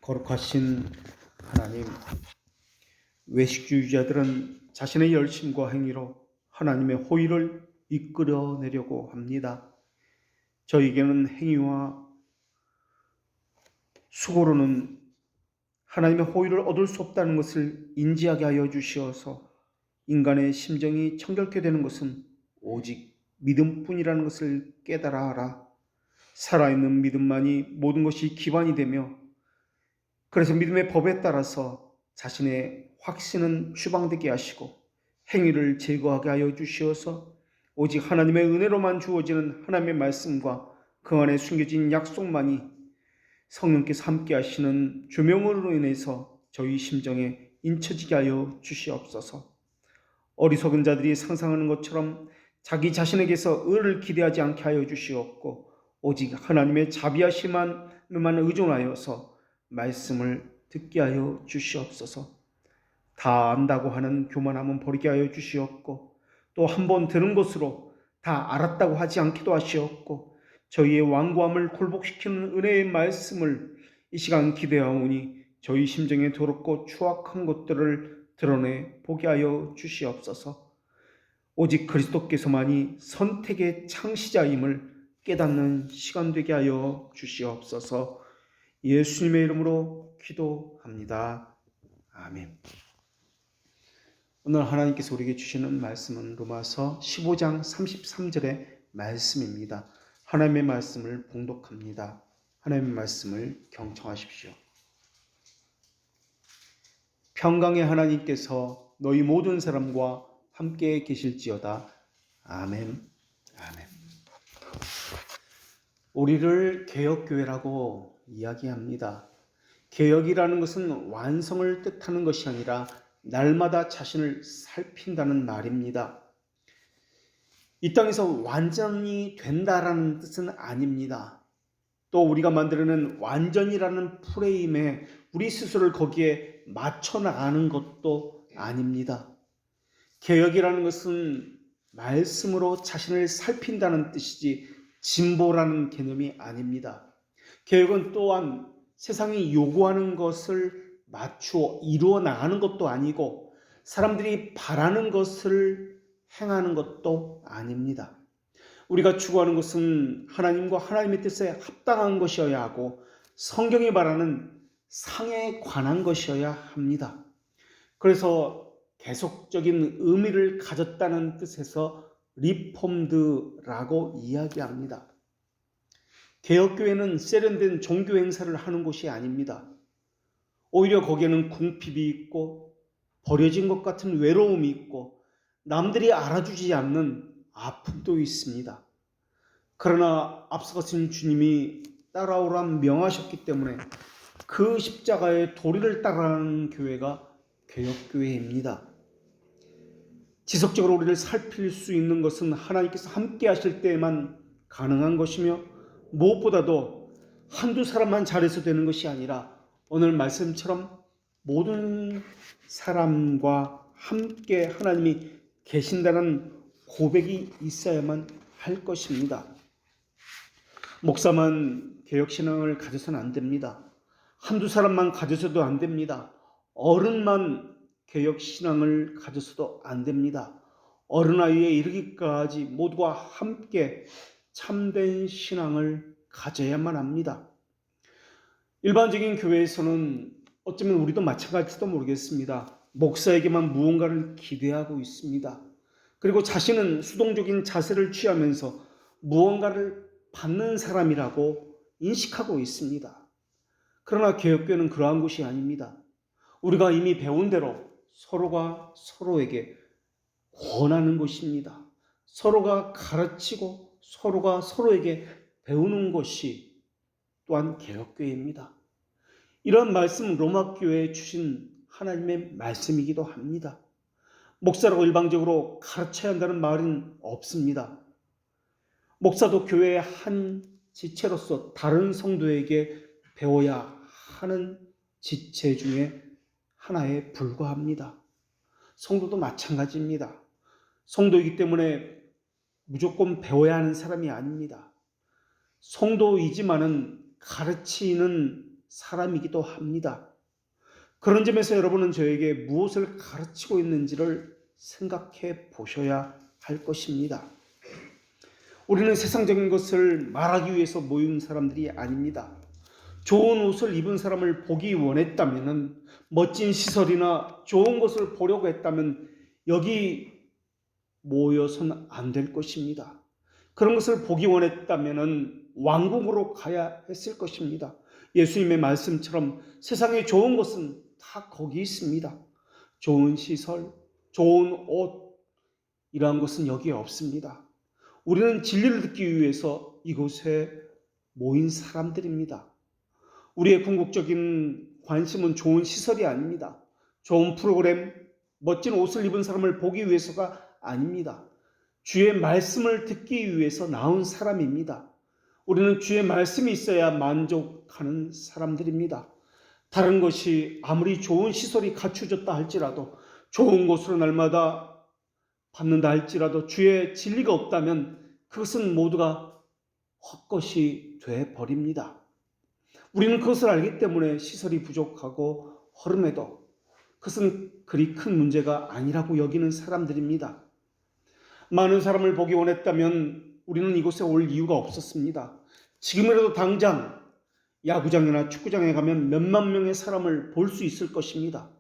거룩하신 하나님, 외식주의자들은 자신의 열심과 행위로 하나님의 호의를 이끌어내려고 합니다. 저에게는 행위와 수고로는 하나님의 호의를 얻을 수 없다는 것을 인지하게 하여 주시어서 인간의 심정이 청결케 되는 것은 오직 믿음뿐이라는 것을 깨달아 하라. 살아있는 믿음만이 모든 것이 기반이 되며, 그래서 믿음의 법에 따라서 자신의 확신은 추방되게 하시고 행위를 제거하게 하여 주시어서 오직 하나님의 은혜로만 주어지는 하나님의 말씀과 그 안에 숨겨진 약속만이 성령께서 함께 하시는 조명으로 인해서 저희 심정에 인쳐지게 하여 주시옵소서. 어리석은 자들이 상상하는 것처럼 자기 자신에게서 의를 기대하지 않게 하여 주시옵고 오직 하나님의 자비하심만만 의존하여서 말씀을 듣게 하여 주시옵소서. 다 안다고 하는 교만함은 버리게 하여 주시옵고 또 한 번 들은 것으로 다 알았다고 하지 않기도 하시옵고 저희의 완고함을 굴복시키는 은혜의 말씀을 이 시간 기대하오니 저희 심정에 더럽고 추악한 것들을 드러내 보게 하여 주시옵소서. 오직 그리스도께서만이 선택의 창시자임을 깨닫는 시간 되게 하여 주시옵소서. 예수님의 이름으로 기도합니다. 아멘. 오늘 하나님께서 우리에게 주시는 말씀은 로마서 15장 33절의 말씀입니다. 하나님의 말씀을 봉독합니다. 하나님의 말씀을 경청하십시오. 평강의 하나님께서 너희 모든 사람과 함께 계실지어다. 아멘. 아멘. 우리를 개혁교회라고 이야기합니다. 개혁이라는 것은 완성을 뜻하는 것이 아니라 날마다 자신을 살핀다는 말입니다. 이 땅에서 완전히 된다라는 뜻은 아닙니다. 또 우리가 만들어낸 완전이라는 프레임에 우리 스스로를 거기에 맞춰 나가는 것도 아닙니다. 개혁이라는 것은 말씀으로 자신을 살핀다는 뜻이지 진보라는 개념이 아닙니다. 개혁은 또한 세상이 요구하는 것을 맞추어 이루어 나가는 것도 아니고 사람들이 바라는 것을 행하는 것도 아닙니다. 우리가 추구하는 것은 하나님과 하나님의 뜻에 합당한 것이어야 하고 성경이 말하는 상에 관한 것이어야 합니다. 그래서 계속적인 의미를 가졌다는 뜻에서 리폼드라고 이야기합니다. 개혁교회는 세련된 종교 행사를 하는 곳이 아닙니다. 오히려 거기에는 궁핍이 있고 버려진 것 같은 외로움이 있고 남들이 알아주지 않는 아픔도 있습니다. 그러나 앞서가신 주님이 따라오란 명하셨기 때문에 그 십자가의 도리를 따라가는 교회가 개혁교회입니다. 지속적으로 우리를 살필 수 있는 것은 하나님께서 함께 하실 때에만 가능한 것이며 무엇보다도 한두 사람만 잘해서 되는 것이 아니라 오늘 말씀처럼 모든 사람과 함께 하나님이 계신다는 고백이 있어야만 할 것입니다. 목사만 개혁신앙을 가져서는 안 됩니다. 한두 사람만 가져서도 안 됩니다. 어른만 개혁신앙을 가져서도 안 됩니다. 어른 나이에 이르기까지 모두가 함께 참된 신앙을 가져야만 합니다. 일반적인 교회에서는 어쩌면 우리도 마찬가지일지도 모르겠습니다. 목사에게만 무언가를 기대하고 있습니다. 그리고 자신은 수동적인 자세를 취하면서 무언가를 받는 사람이라고 인식하고 있습니다. 그러나 개혁교회는 그러한 곳이 아닙니다. 우리가 이미 배운 대로 서로가 서로에게 권하는 곳입니다. 서로가 가르치고 서로가 서로에게 배우는 것이 또한 개혁교회입니다. 이런 말씀은 로마교회에 주신 하나님의 말씀이기도 합니다. 목사라고 일방적으로 가르쳐야 한다는 말은 없습니다. 목사도 교회의 한 지체로서 다른 성도에게 배워야 하는 지체 중에 하나에 불과합니다. 성도도 마찬가지입니다. 성도이기 때문에 무조건 배워야 하는 사람이 아닙니다. 성도이지만은 가르치는 사람이기도 합니다. 그런 점에서 여러분은 저에게 무엇을 가르치고 있는지를 생각해 보셔야 할 것입니다. 우리는 세상적인 것을 말하기 위해서 모인 사람들이 아닙니다. 좋은 옷을 입은 사람을 보기 원했다면, 멋진 시설이나 좋은 것을 보려고 했다면 여기 모여서는 안 될 것입니다. 그런 것을 보기 원했다면 왕궁으로 가야 했을 것입니다. 예수님의 말씀처럼 세상에 좋은 것은 다 거기 있습니다. 좋은 시설, 좋은 옷, 이러한 것은 여기에 없습니다. 우리는 진리를 듣기 위해서 이곳에 모인 사람들입니다. 우리의 궁극적인 관심은 좋은 시설이 아닙니다. 좋은 프로그램, 멋진 옷을 입은 사람을 보기 위해서가 아닙니다. 주의 말씀을 듣기 위해서 나온 사람입니다. 우리는 주의 말씀이 있어야 만족하는 사람들입니다. 다른 것이 아무리 좋은 시설이 갖추어졌다 할지라도, 좋은 곳으로 날마다 받는다 할지라도 주의 진리가 없다면 그것은 모두가 헛것이 되어버립니다. 우리는 그것을 알기 때문에 시설이 부족하고 허름해도 그것은 그리 큰 문제가 아니라고 여기는 사람들입니다. 많은 사람을 보기 원했다면 우리는 이곳에 올 이유가 없었습니다. 지금이라도 당장 야구장이나 축구장에 가면 몇만 명의 사람을 볼 수 있을 것입니다.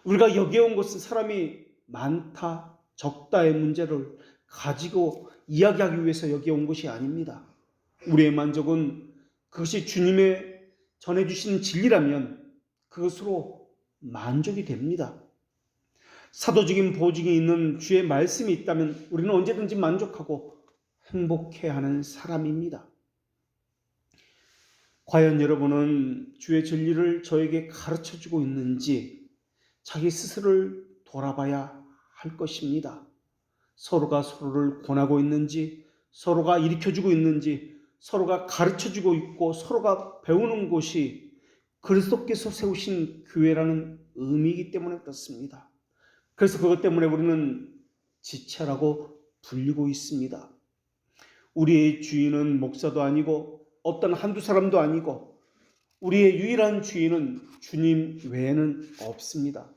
우리가 여기에 온 것은 사람이 많다, 적다의 문제를 가지고 이야기하기 위해서 여기에 온 것이 아닙니다. 우리의 만족은 그것이 주님의 전해주신 진리라면 그것으로 만족이 됩니다. 사도적인 보증이 있는 주의 말씀이 있다면 우리는 언제든지 만족하고 행복해하는 사람입니다. 과연 여러분은 주의 진리를 저에게 가르쳐주고 있는지 자기 스스로를 돌아봐야 할 것입니다. 서로가 서로를 권하고 있는지, 서로가 일으켜주고 있는지, 서로가 가르쳐주고 있고 서로가 배우는 곳이 그리스도께서 세우신 교회라는 의미이기 때문에 그렇습니다. 그래서 그것 때문에 우리는 지체라고 불리고 있습니다. 우리의 주인은 목사도 아니고 어떤 한두 사람도 아니고 우리의 유일한 주인은 주님 외에는 없습니다.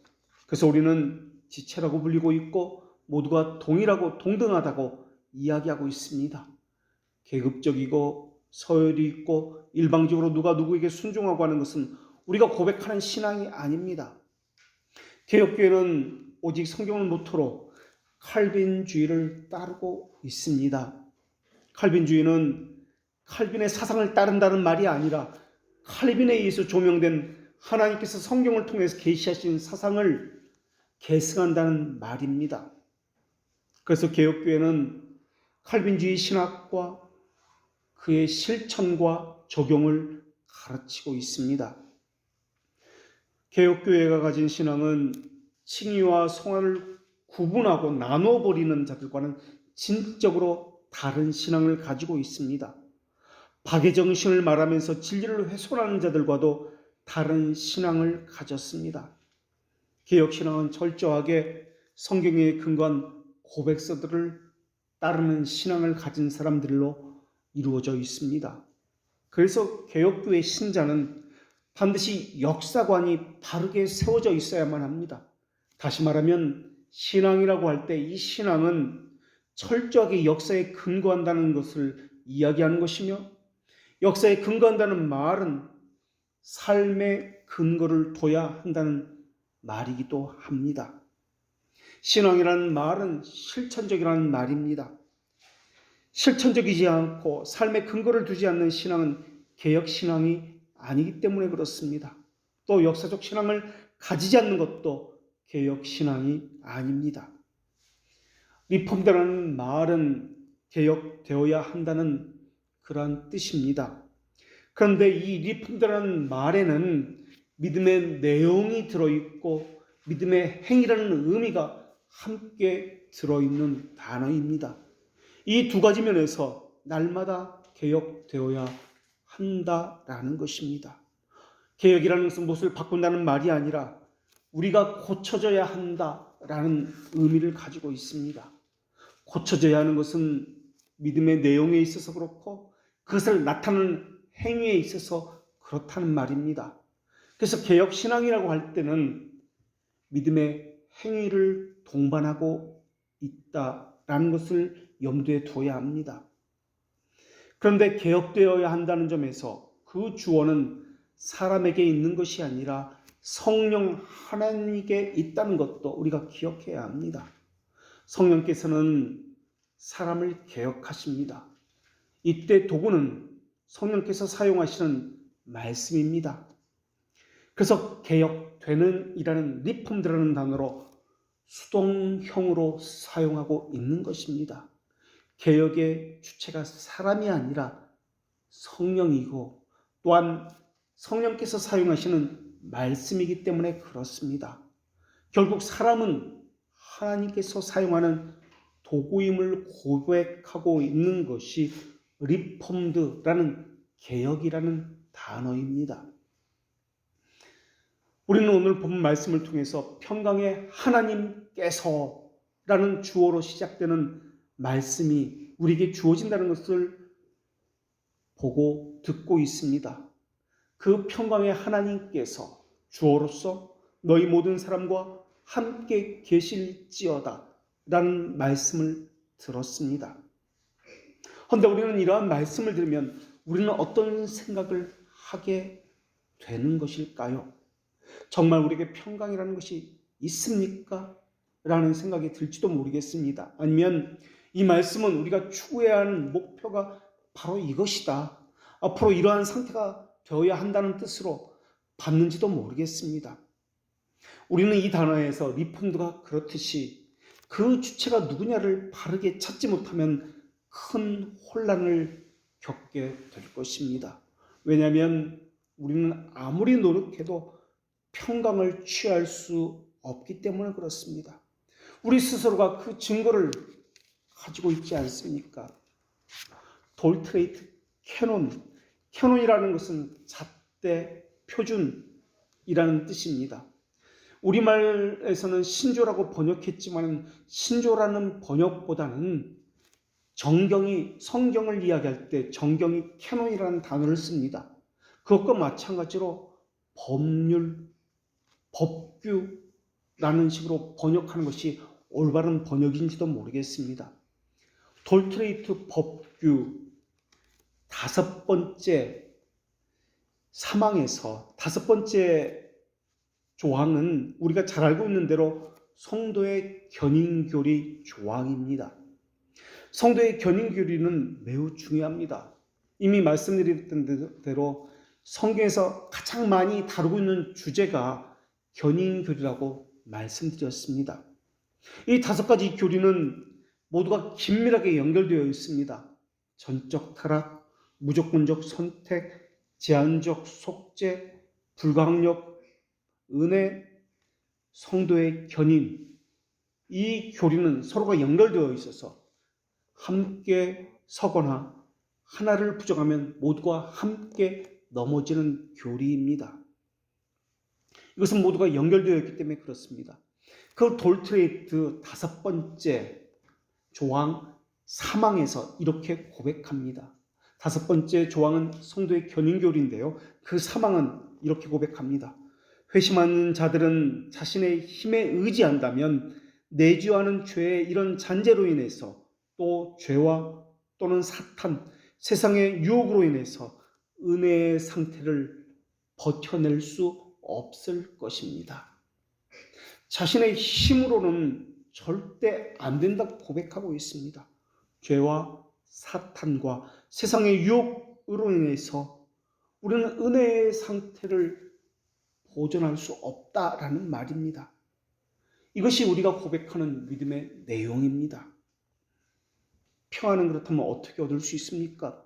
그래서 우리는 지체라고 불리고 있고 모두가 동일하고 동등하다고 이야기하고 있습니다. 계급적이고 서열이 있고 일방적으로 누가 누구에게 순종하고 하는 것은 우리가 고백하는 신앙이 아닙니다. 개혁교회는 오직 성경을 모토로 칼빈주의를 따르고 있습니다. 칼빈주의는 칼빈의 사상을 따른다는 말이 아니라 칼빈에 의해서 조명된 하나님께서 성경을 통해서 계시하신 사상을 계승한다는 말입니다. 그래서 개혁교회는 칼빈주의 신학과 그의 실천과 적용을 가르치고 있습니다. 개혁교회가 가진 신앙은 칭의와 성화를 구분하고 나눠버리는 자들과는 진적으로 다른 신앙을 가지고 있습니다. 박애정신을 말하면서 진리를 훼손하는 자들과도 다른 신앙을 가졌습니다. 개혁신앙은 철저하게 성경에 근거한 고백서들을 따르는 신앙을 가진 사람들로 이루어져 있습니다. 그래서 개혁교회 신자는 반드시 역사관이 바르게 세워져 있어야만 합니다. 다시 말하면 신앙이라고 할 때 이 신앙은 철저하게 역사에 근거한다는 것을 이야기하는 것이며, 역사에 근거한다는 말은 삶의 근거를 둬야 한다는 말이기도 합니다. 신앙이라는 말은 실천적이라는 말입니다. 실천적이지 않고 삶의 근거를 두지 않는 신앙은 개혁신앙이 아니기 때문에 그렇습니다. 또 역사적 신앙을 가지지 않는 것도 개혁신앙이 아닙니다. 리폼되라는 말은 개혁되어야 한다는 그러한 뜻입니다. 그런데 이 리폼되라는 말에는 믿음의 내용이 들어있고 믿음의 행위라는 의미가 함께 들어있는 단어입니다. 이 두 가지 면에서 날마다 개혁되어야 한다라는 것입니다. 개혁이라는 것은 무엇을 바꾼다는 말이 아니라 우리가 고쳐져야 한다라는 의미를 가지고 있습니다. 고쳐져야 하는 것은 믿음의 내용에 있어서 그렇고 그것을 나타내는 행위에 있어서 그렇다는 말입니다. 그래서 개혁신앙이라고 할 때는 믿음의 행위를 동반하고 있다라는 것을 염두에 두어야 합니다. 그런데 개혁되어야 한다는 점에서 그 주어는 사람에게 있는 것이 아니라 성령 하나님께 있다는 것도 우리가 기억해야 합니다. 성령께서는 사람을 개혁하십니다. 이때 도구는 성령께서 사용하시는 말씀입니다. 그래서 개혁되는 이라는 리폼드라는 단어로 수동형으로 사용하고 있는 것입니다. 개혁의 주체가 사람이 아니라 성령이고 또한 성령께서 사용하시는 말씀이기 때문에 그렇습니다. 결국 사람은 하나님께서 사용하는 도구임을 고백하고 있는 것이 리폼드라는 개혁이라는 단어입니다. 우리는 오늘 본 말씀을 통해서 평강의 하나님께서라는 주어로 시작되는 말씀이 우리에게 주어진다는 것을 보고 듣고 있습니다. 그 평강의 하나님께서 주어로서 너희 모든 사람과 함께 계실지어다 라는 말씀을 들었습니다. 그런데 우리는 이러한 말씀을 들으면 우리는 어떤 생각을 하게 되는 것일까요? 정말 우리에게 평강이라는 것이 있습니까? 라는 생각이 들지도 모르겠습니다. 아니면 이 말씀은 우리가 추구해야 하는 목표가 바로 이것이다. 앞으로 이러한 상태가 되어야 한다는 뜻으로 받는지도 모르겠습니다. 우리는 이 단어에서 리폼드가 그렇듯이 그 주체가 누구냐를 바르게 찾지 못하면 큰 혼란을 겪게 될 것입니다. 왜냐하면 우리는 아무리 노력해도 평강을 취할 수 없기 때문에 그렇습니다. 우리 스스로가 그 증거를 가지고 있지 않습니까? 돌트레이트, 캐논이라는 것은 잣대, 표준이라는 뜻입니다. 우리말에서는 신조라고 번역했지만 신조라는 번역보다는 성경을 이야기할 때 정경이 캐논이라는 단어를 씁니다. 그것과 마찬가지로 법률, 법규라는 식으로 번역하는 것이 올바른 번역인지도 모르겠습니다. 돌트레이트 법규 다섯 번째 사망에서 다섯 번째 조항은 우리가 잘 알고 있는 대로 성도의 견인교리 조항입니다. 성도의 견인교리는 매우 중요합니다. 이미 말씀드렸던 대로 성경에서 가장 많이 다루고 있는 주제가 견인교리라고 말씀드렸습니다. 이 다섯 가지 교리는 모두가 긴밀하게 연결되어 있습니다. 전적 타락, 무조건적 선택, 제한적 속죄, 불가항력, 은혜, 성도의 견인, 이 교리는 서로가 연결되어 있어서 함께 서거나 하나를 부정하면 모두가 함께 넘어지는 교리입니다. 이것은 모두가 연결되어 있기 때문에 그렇습니다. 그 돌트레이트 다섯 번째 조항 사망에서 이렇게 고백합니다. 다섯 번째 조항은 성도의 견인교리인데요. 그 사망은 이렇게 고백합니다. 회심하는 자들은 자신의 힘에 의지한다면 내주하는 죄의 이런 잔재로 인해서 또 죄와 또는 사탄, 세상의 유혹으로 인해서 은혜의 상태를 버텨낼 수 없을 것입니다. 자신의 힘으로는 절대 안 된다고 고백하고 있습니다. 죄와 사탄과 세상의 유혹으로 인해서 우리는 은혜의 상태를 보존할 수 없다라는 말입니다. 이것이 우리가 고백하는 믿음의 내용입니다. 평안은 그렇다면 어떻게 얻을 수 있습니까?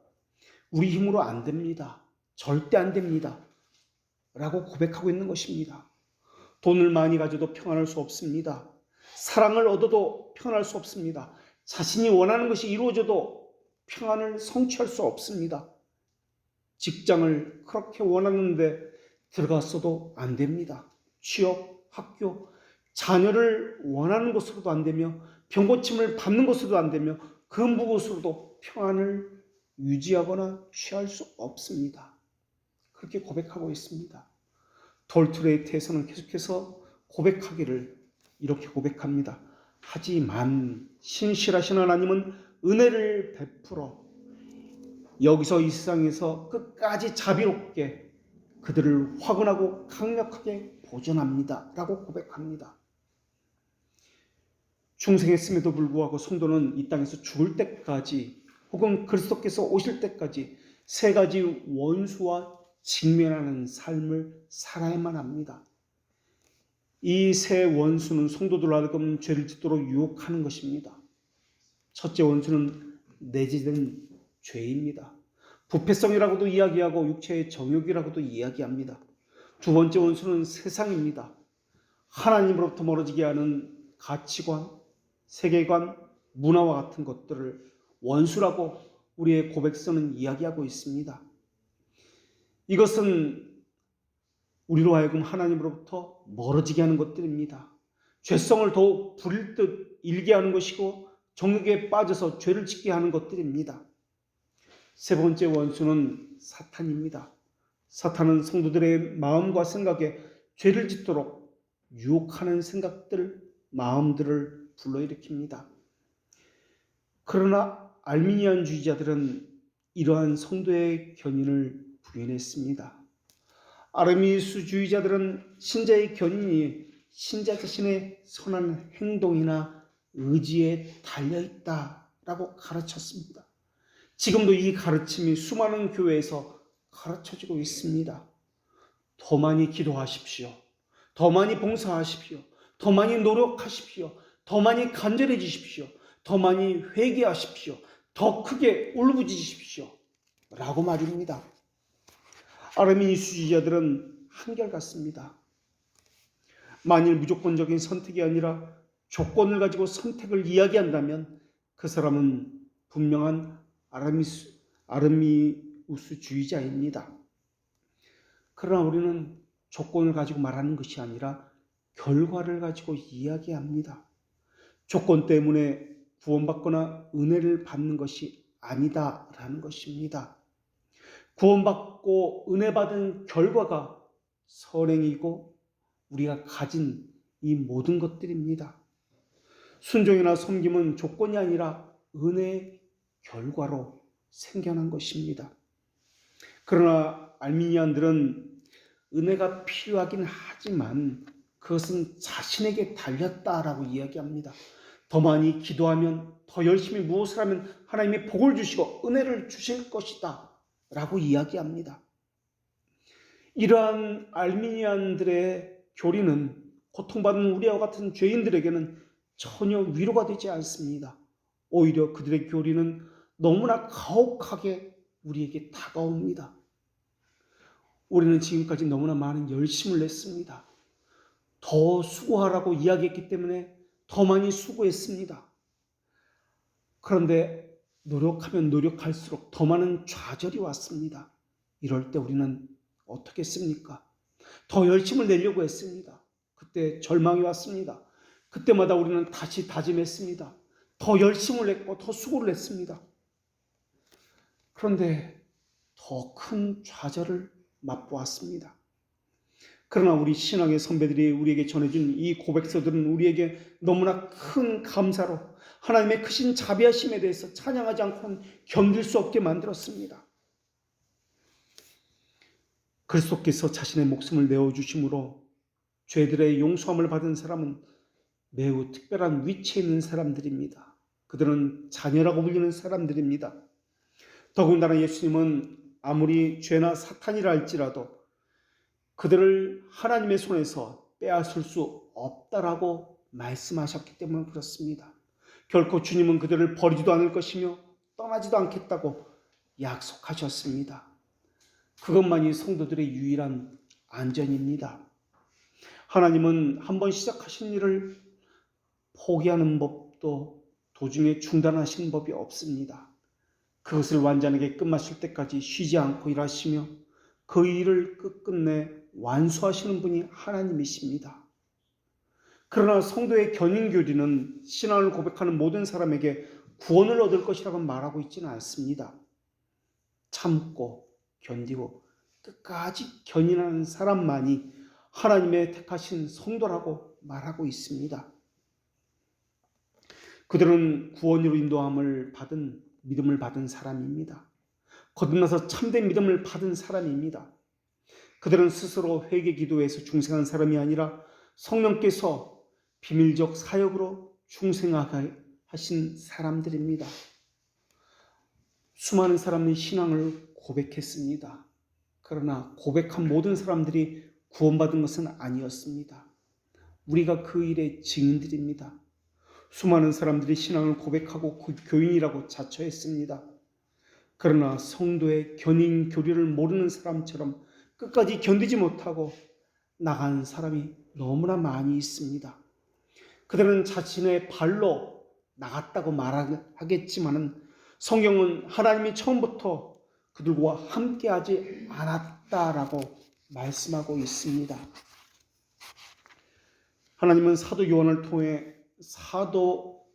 우리 힘으로 안 됩니다. 절대 안 됩니다. 라고 고백하고 있는 것입니다. 돈을 많이 가져도 평안할 수 없습니다. 사랑을 얻어도 평안할 수 없습니다. 자신이 원하는 것이 이루어져도 평안을 성취할 수 없습니다. 직장을 그렇게 원하는데 들어갔어도 안 됩니다. 취업, 학교, 자녀를 원하는 것으로도 안 되며 병고침을 받는 것으로도 안 되며 그 무엇으로도 평안을 유지하거나 취할 수 없습니다. 그렇게 고백하고 있습니다. 돌트레이트에서는 계속해서 고백하기를 이렇게 고백합니다. 하지만 신실하신 하나님은 은혜를 베풀어 여기서 이 세상에서 끝까지 자비롭게 그들을 화근하고 강력하게 보존합니다. 라고 고백합니다. 중생했음에도 불구하고 성도는 이 땅에서 죽을 때까지 혹은 그리스도께서 오실 때까지 세 가지 원수와 직면하는 삶을 살아야만 합니다. 이 세 원수는 성도들 알고는 죄를 짓도록 유혹하는 것입니다. 첫째 원수는 내재된 죄입니다. 부패성이라고도 이야기하고 육체의 정욕이라고도 이야기합니다. 두 번째 원수는 세상입니다. 하나님으로부터 멀어지게 하는 가치관, 세계관, 문화와 같은 것들을 원수라고 우리의 고백서는 이야기하고 있습니다. 이것은 우리로 하여금 하나님으로부터 멀어지게 하는 것들입니다. 죄성을 더욱 부릴 듯 일게 하는 것이고 정욕에 빠져서 죄를 짓게 하는 것들입니다. 세 번째 원수는 사탄입니다. 사탄은 성도들의 마음과 생각에 죄를 짓도록 유혹하는 생각들, 마음들을 불러일으킵니다. 그러나 알미니안주의자들은 이러한 성도의 견인을 부인했습니다. 아르미니스주의자들은 신자의 견인이 신자 자신의 선한 행동이나 의지에 달려있다라고 가르쳤습니다. 지금도 이 가르침이 수많은 교회에서 가르쳐지고 있습니다. 더 많이 기도하십시오. 더 많이 봉사하십시오. 더 많이 노력하십시오. 더 많이 간절해지십시오. 더 많이 회개하십시오. 더 크게 울부짖으십시오. 라고 말입니다. 아르미니스주의자들은 한결같습니다. 만일 무조건적인 선택이 아니라 조건을 가지고 선택을 이야기한다면 그 사람은 분명한 아르미우스주의자입니다. 그러나 우리는 조건을 가지고 말하는 것이 아니라 결과를 가지고 이야기합니다. 조건 때문에 구원받거나 은혜를 받는 것이 아니다라는 것입니다. 구원받고 은혜 받은 결과가 선행이고 우리가 가진 이 모든 것들입니다. 순종이나 섬김은 조건이 아니라 은혜의 결과로 생겨난 것입니다. 그러나 알미니안들은 은혜가 필요하긴 하지만 그것은 자신에게 달렸다라고 이야기합니다. 더 많이 기도하면, 더 열심히 무엇을 하면 하나님이 복을 주시고 은혜를 주실 것이다 라고 이야기합니다. 이러한 알미니안들의 교리는 고통받는 우리와 같은 죄인들에게는 전혀 위로가 되지 않습니다. 오히려 그들의 교리는 너무나 가혹하게 우리에게 다가옵니다. 우리는 지금까지 너무나 많은 열심을 냈습니다. 더 수고하라고 이야기했기 때문에 더 많이 수고했습니다. 그런데 노력하면 노력할수록 더 많은 좌절이 왔습니다. 이럴 때 우리는 어떻게 했습니까? 더 열심을 내려고 했습니다. 그때 절망이 왔습니다. 그때마다 우리는 다시 다짐했습니다. 더 열심을 냈고 더 수고를 했습니다. 그런데 더 큰 좌절을 맛보았습니다. 그러나 우리 신앙의 선배들이 우리에게 전해준 이 고백서들은 우리에게 너무나 큰 감사로 하나님의 크신 자비하심에 대해서 찬양하지 않고는 견딜 수 없게 만들었습니다. 그리스도께서 자신의 목숨을 내어주심으로 죄들의 용서함을 받은 사람은 매우 특별한 위치에 있는 사람들입니다. 그들은 자녀라고 불리는 사람들입니다. 더군다나 예수님은 아무리 죄나 사탄이라 할지라도 그들을 하나님의 손에서 빼앗을 수 없다라고 말씀하셨기 때문에 그렇습니다. 결코 주님은 그들을 버리지도 않을 것이며 떠나지도 않겠다고 약속하셨습니다. 그것만이 성도들의 유일한 안전입니다. 하나님은 한번 시작하신 일을 포기하는 법도 도중에 중단하시는 법이 없습니다. 그것을 완전하게 끝마칠 때까지 쉬지 않고 일하시며 그 일을 끝끝내 완수하시는 분이 하나님이십니다. 그러나 성도의 견인교리는 신앙을 고백하는 모든 사람에게 구원을 얻을 것이라고 말하고 있지는 않습니다. 참고 견디고 끝까지 견인하는 사람만이 하나님의 택하신 성도라고 말하고 있습니다. 그들은 구원으로 인도함을 받은 믿음을 받은 사람입니다. 거듭나서 참된 믿음을 받은 사람입니다. 그들은 스스로 회개 기도에서 중생한 사람이 아니라 성령께서 비밀적 사역으로 중생하게 하신 사람들입니다. 수많은 사람이 신앙을 고백했습니다. 그러나 고백한 모든 사람들이 구원받은 것은 아니었습니다. 우리가 그 일의 증인들입니다. 수많은 사람들이 신앙을 고백하고 교인이라고 자처했습니다. 그러나 성도의 견인 교리를 모르는 사람처럼 끝까지 견디지 못하고 나간 사람이 너무나 많이 있습니다. 그들은 자신의 발로 나갔다고 말하겠지만 성경은 하나님이 처음부터 그들과 함께하지 않았다라고 말씀하고 있습니다. 하나님은 사도 요한을 통해 사도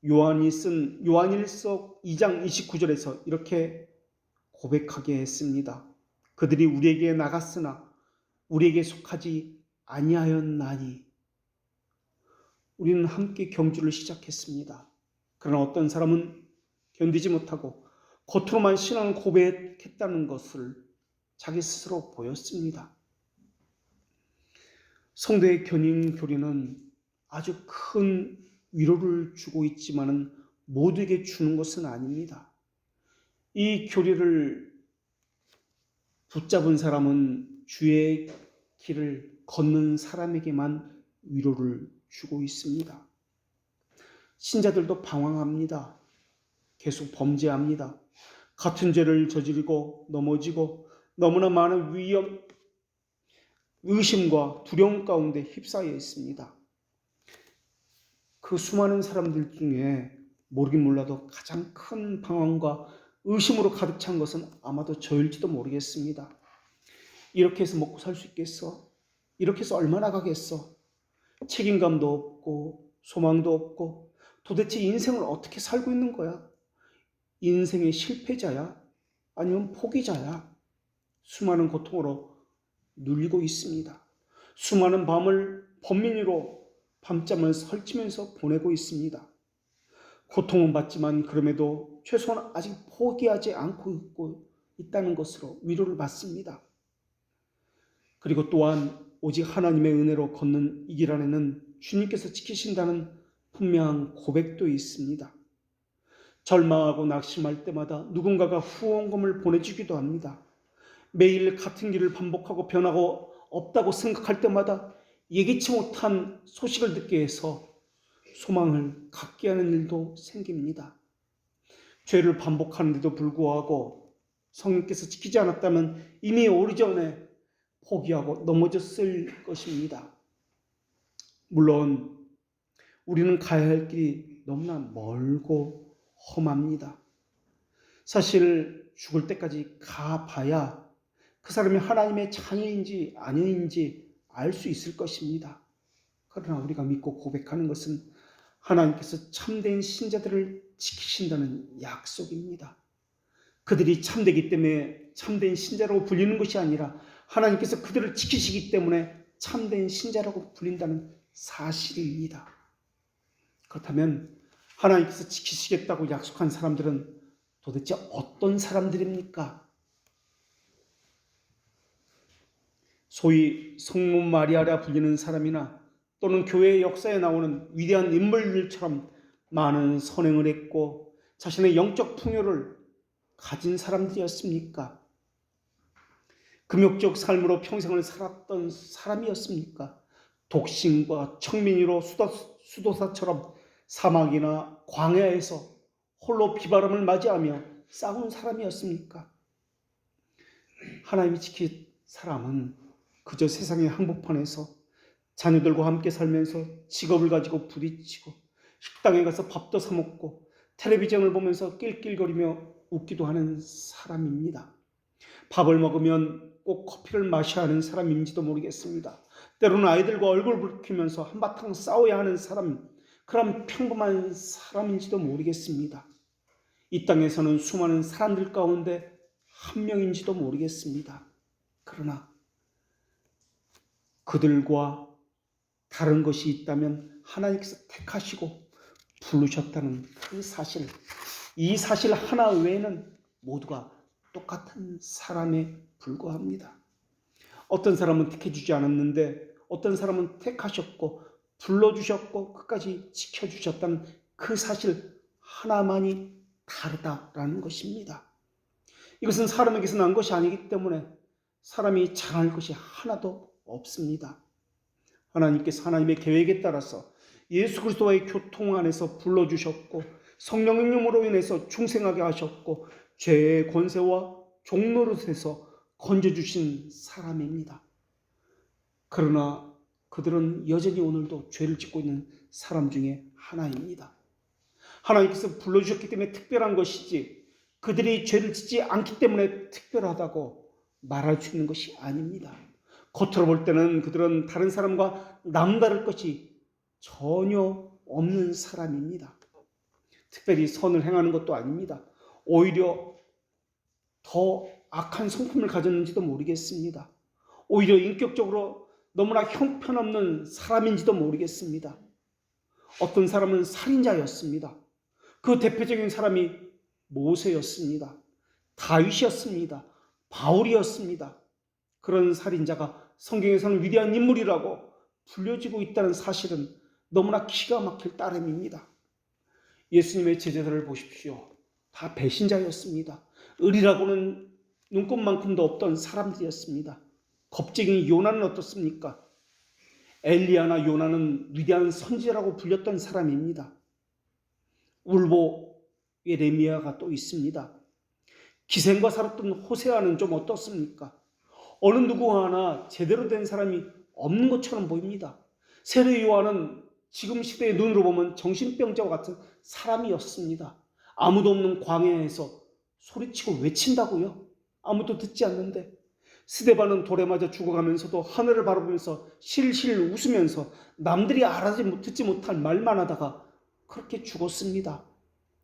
요한이 쓴 요한일서 2장 29절에서 이렇게 고백하게 했습니다. 그들이 우리에게 나갔으나 우리에게 속하지 아니하였나니. 우리는 함께 경주를 시작했습니다. 그러나 어떤 사람은 견디지 못하고 겉으로만 신앙을 고백했다는 것을 자기 스스로 보였습니다. 성도의 견인 교리는 아주 큰 위로를 주고 있지만 모두에게 주는 것은 아닙니다. 이 교리를 붙잡은 사람은 주의 길을 걷는 사람에게만 위로를 주고 있습니다. 신자들도 방황합니다. 계속 범죄합니다. 같은 죄를 저지르고 넘어지고 너무나 많은 위험, 의심과 두려움 가운데 휩싸여 있습니다. 그 수많은 사람들 중에 모르긴 몰라도 가장 큰 방황과 의심으로 가득 찬 것은 아마도 저일지도 모르겠습니다. 이렇게 해서 먹고 살 수 있겠어? 이렇게 해서 얼마나 가겠어? 책임감도 없고 소망도 없고 도대체 인생을 어떻게 살고 있는 거야? 인생의 실패자야? 아니면 포기자야? 수많은 고통으로 눌리고 있습니다. 수많은 밤을 범민이로 밤잠을 설치면서 보내고 있습니다. 고통은 받지만 그럼에도 최소한 아직 포기하지 않고 있다는 것으로 위로를 받습니다. 그리고 또한 오직 하나님의 은혜로 걷는 이 길 안에는 주님께서 지키신다는 분명한 고백도 있습니다. 절망하고 낙심할 때마다 누군가가 후원금을 보내주기도 합니다. 매일 같은 길을 반복하고 변하고 없다고 생각할 때마다 예기치 못한 소식을 듣게 해서 소망을 갖게 하는 일도 생깁니다. 죄를 반복하는데도 불구하고 성령께서 지키지 않았다면 이미 오래전에 포기하고 넘어졌을 것입니다. 물론 우리는 가야 할 길이 너무나 멀고 험합니다. 사실 죽을 때까지 가봐야 그 사람이 하나님의 자녀인지 아녀인지 알 수 있을 것입니다. 그러나 우리가 믿고 고백하는 것은 하나님께서 참된 신자들을 지키신다는 약속입니다. 그들이 참되기 때문에 참된 신자라고 불리는 것이 아니라 하나님께서 그들을 지키시기 때문에 참된 신자라고 불린다는 사실입니다. 그렇다면 하나님께서 지키시겠다고 약속한 사람들은 도대체 어떤 사람들입니까? 소위 성모 마리아라 불리는 사람이나 또는 교회의 역사에 나오는 위대한 인물들처럼 많은 선행을 했고 자신의 영적 풍요를 가진 사람들이었습니까? 금욕적 삶으로 평생을 살았던 사람이었습니까? 독신과 청민이로 수도사처럼 사막이나 광야에서 홀로 비바람을 맞이하며 싸운 사람이었습니까? 하나님이 지킨 사람은 그저 세상의 한복판에서 자녀들과 함께 살면서 직업을 가지고 부딪히고 식당에 가서 밥도 사 먹고 텔레비전을 보면서 낄낄거리며 웃기도 하는 사람입니다. 밥을 먹으면 꼭 커피를 마셔야 하는 사람인지도 모르겠습니다. 때로는 아이들과 얼굴 붉히면서 한바탕 싸워야 하는 사람, 그런 평범한 사람인지도 모르겠습니다. 이 땅에서는 수많은 사람들 가운데 한 명인지도 모르겠습니다. 그러나 그들과 다른 것이 있다면 하나님께서 택하시고 부르셨다는 그 사실, 이 사실 하나 외에는 모두가 똑같은 사람에 불과합니다. 어떤 사람은 택해주지 않았는데 어떤 사람은 택하셨고 불러주셨고 끝까지 지켜주셨다는 그 사실 하나만이 다르다라는 것입니다. 이것은 사람에게서 난 것이 아니기 때문에 사람이 잘할 것이 하나도 없습니다. 하나님께서 하나님의 계획에 따라서 예수 그리스도와의 교통 안에서 불러주셨고 성령의 능력으로 인해서 중생하게 하셨고 죄의 권세와 종노릇에서 건져주신 사람입니다. 그러나 그들은 여전히 오늘도 죄를 짓고 있는 사람 중에 하나입니다. 하나님께서 불러주셨기 때문에 특별한 것이지 그들이 죄를 짓지 않기 때문에 특별하다고 말할 수 있는 것이 아닙니다. 겉으로 볼 때는 그들은 다른 사람과 남다를 것이 전혀 없는 사람입니다. 특별히 선을 행하는 것도 아닙니다. 오히려 더 악한 성품을 가졌는지도 모르겠습니다. 오히려 인격적으로 너무나 형편없는 사람인지도 모르겠습니다. 어떤 사람은 살인자였습니다. 그 대표적인 사람이 모세였습니다. 다윗이었습니다. 바울이었습니다. 그런 살인자가 성경에서는 위대한 인물이라고 불려지고 있다는 사실은 너무나 기가 막힐 따름입니다. 예수님의 제자들을 보십시오. 다 배신자였습니다. 의리라고는 눈꼽만큼도 없던 사람들이었습니다. 겁쟁이 요나는 어떻습니까? 엘리야나 요나는 위대한 선지자라고 불렸던 사람입니다. 울보 예레미야가 또 있습니다. 기생과 살았던 호세아는 좀 어떻습니까? 어느 누구 하나 제대로 된 사람이 없는 것처럼 보입니다. 세례 요한은 지금 시대의 눈으로 보면 정신병자와 같은 사람이었습니다. 아무도 없는 광야에서 소리치고 외친다고요? 아무도 듣지 않는데. 스데반은 돌에 맞아 죽어가면서도 하늘을 바라보면서 실실 웃으면서 남들이 듣지 못할 말만 하다가 그렇게 죽었습니다.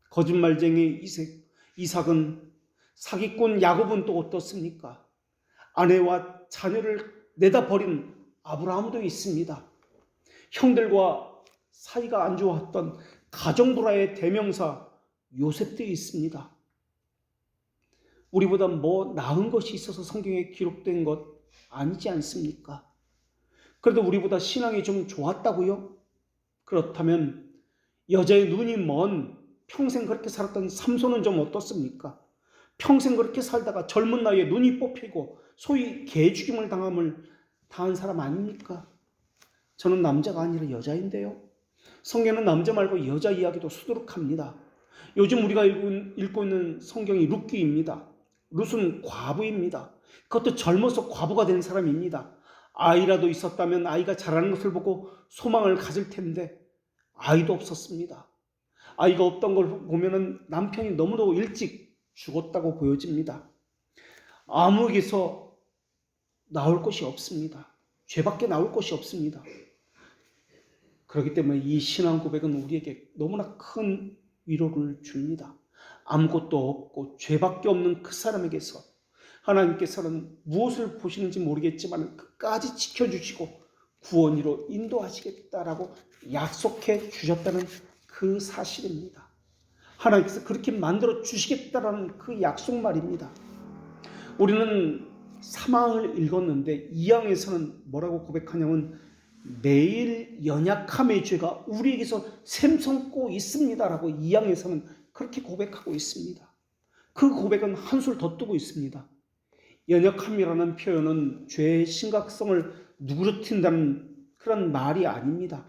거짓말쟁이 이삭은, 사기꾼 야곱은 또 어떻습니까? 아내와 자녀를 내다 버린 아브라함도 있습니다. 형들과 사이가 안 좋았던 가정불화의 대명사 요셉도 있습니다. 우리보다 뭐 나은 것이 있어서 성경에 기록된 것 아니지 않습니까? 그래도 우리보다 신앙이 좀 좋았다고요? 그렇다면 여자의 눈이 먼 평생 그렇게 살았던 삼손은 좀 어떻습니까? 평생 그렇게 살다가 젊은 나이에 눈이 뽑히고 소위 개죽임을 당한 사람 아닙니까? 저는 남자가 아니라 여자인데요. 성경은 남자 말고 여자 이야기도 수두룩합니다. 요즘 우리가 읽고 있는 성경이 룻기입니다. 룻은 과부입니다. 그것도 젊어서 과부가 된 사람입니다. 아이라도 있었다면 아이가 자라는 것을 보고 소망을 가질 텐데 아이도 없었습니다. 아이가 없던 걸 보면 남편이 너무도 일찍 죽었다고 보여집니다. 아무에게서 나올 것이 없습니다. 죄밖에 나올 것이 없습니다. 그렇기 때문에 이 신앙 고백은 우리에게 너무나 큰 위로를 줍니다. 아무것도 없고 죄밖에 없는 그 사람에게서 하나님께서는 무엇을 보시는지 모르겠지만 끝까지 지켜주시고 구원으로 인도하시겠다라고 약속해 주셨다는 그 사실입니다. 하나님께서 그렇게 만들어 주시겠다라는 그 약속 말입니다. 우리는 사망을 읽었는데 2장에서는 뭐라고 고백하냐면 매일 연약함의 죄가 우리에게서 샘솟고 있습니다라고 2장에서는 그렇게 고백하고 있습니다. 그 고백은 한술 더 뜨고 있습니다. 연약함이라는 표현은 죄의 심각성을 누그러뜨린다는 그런 말이 아닙니다.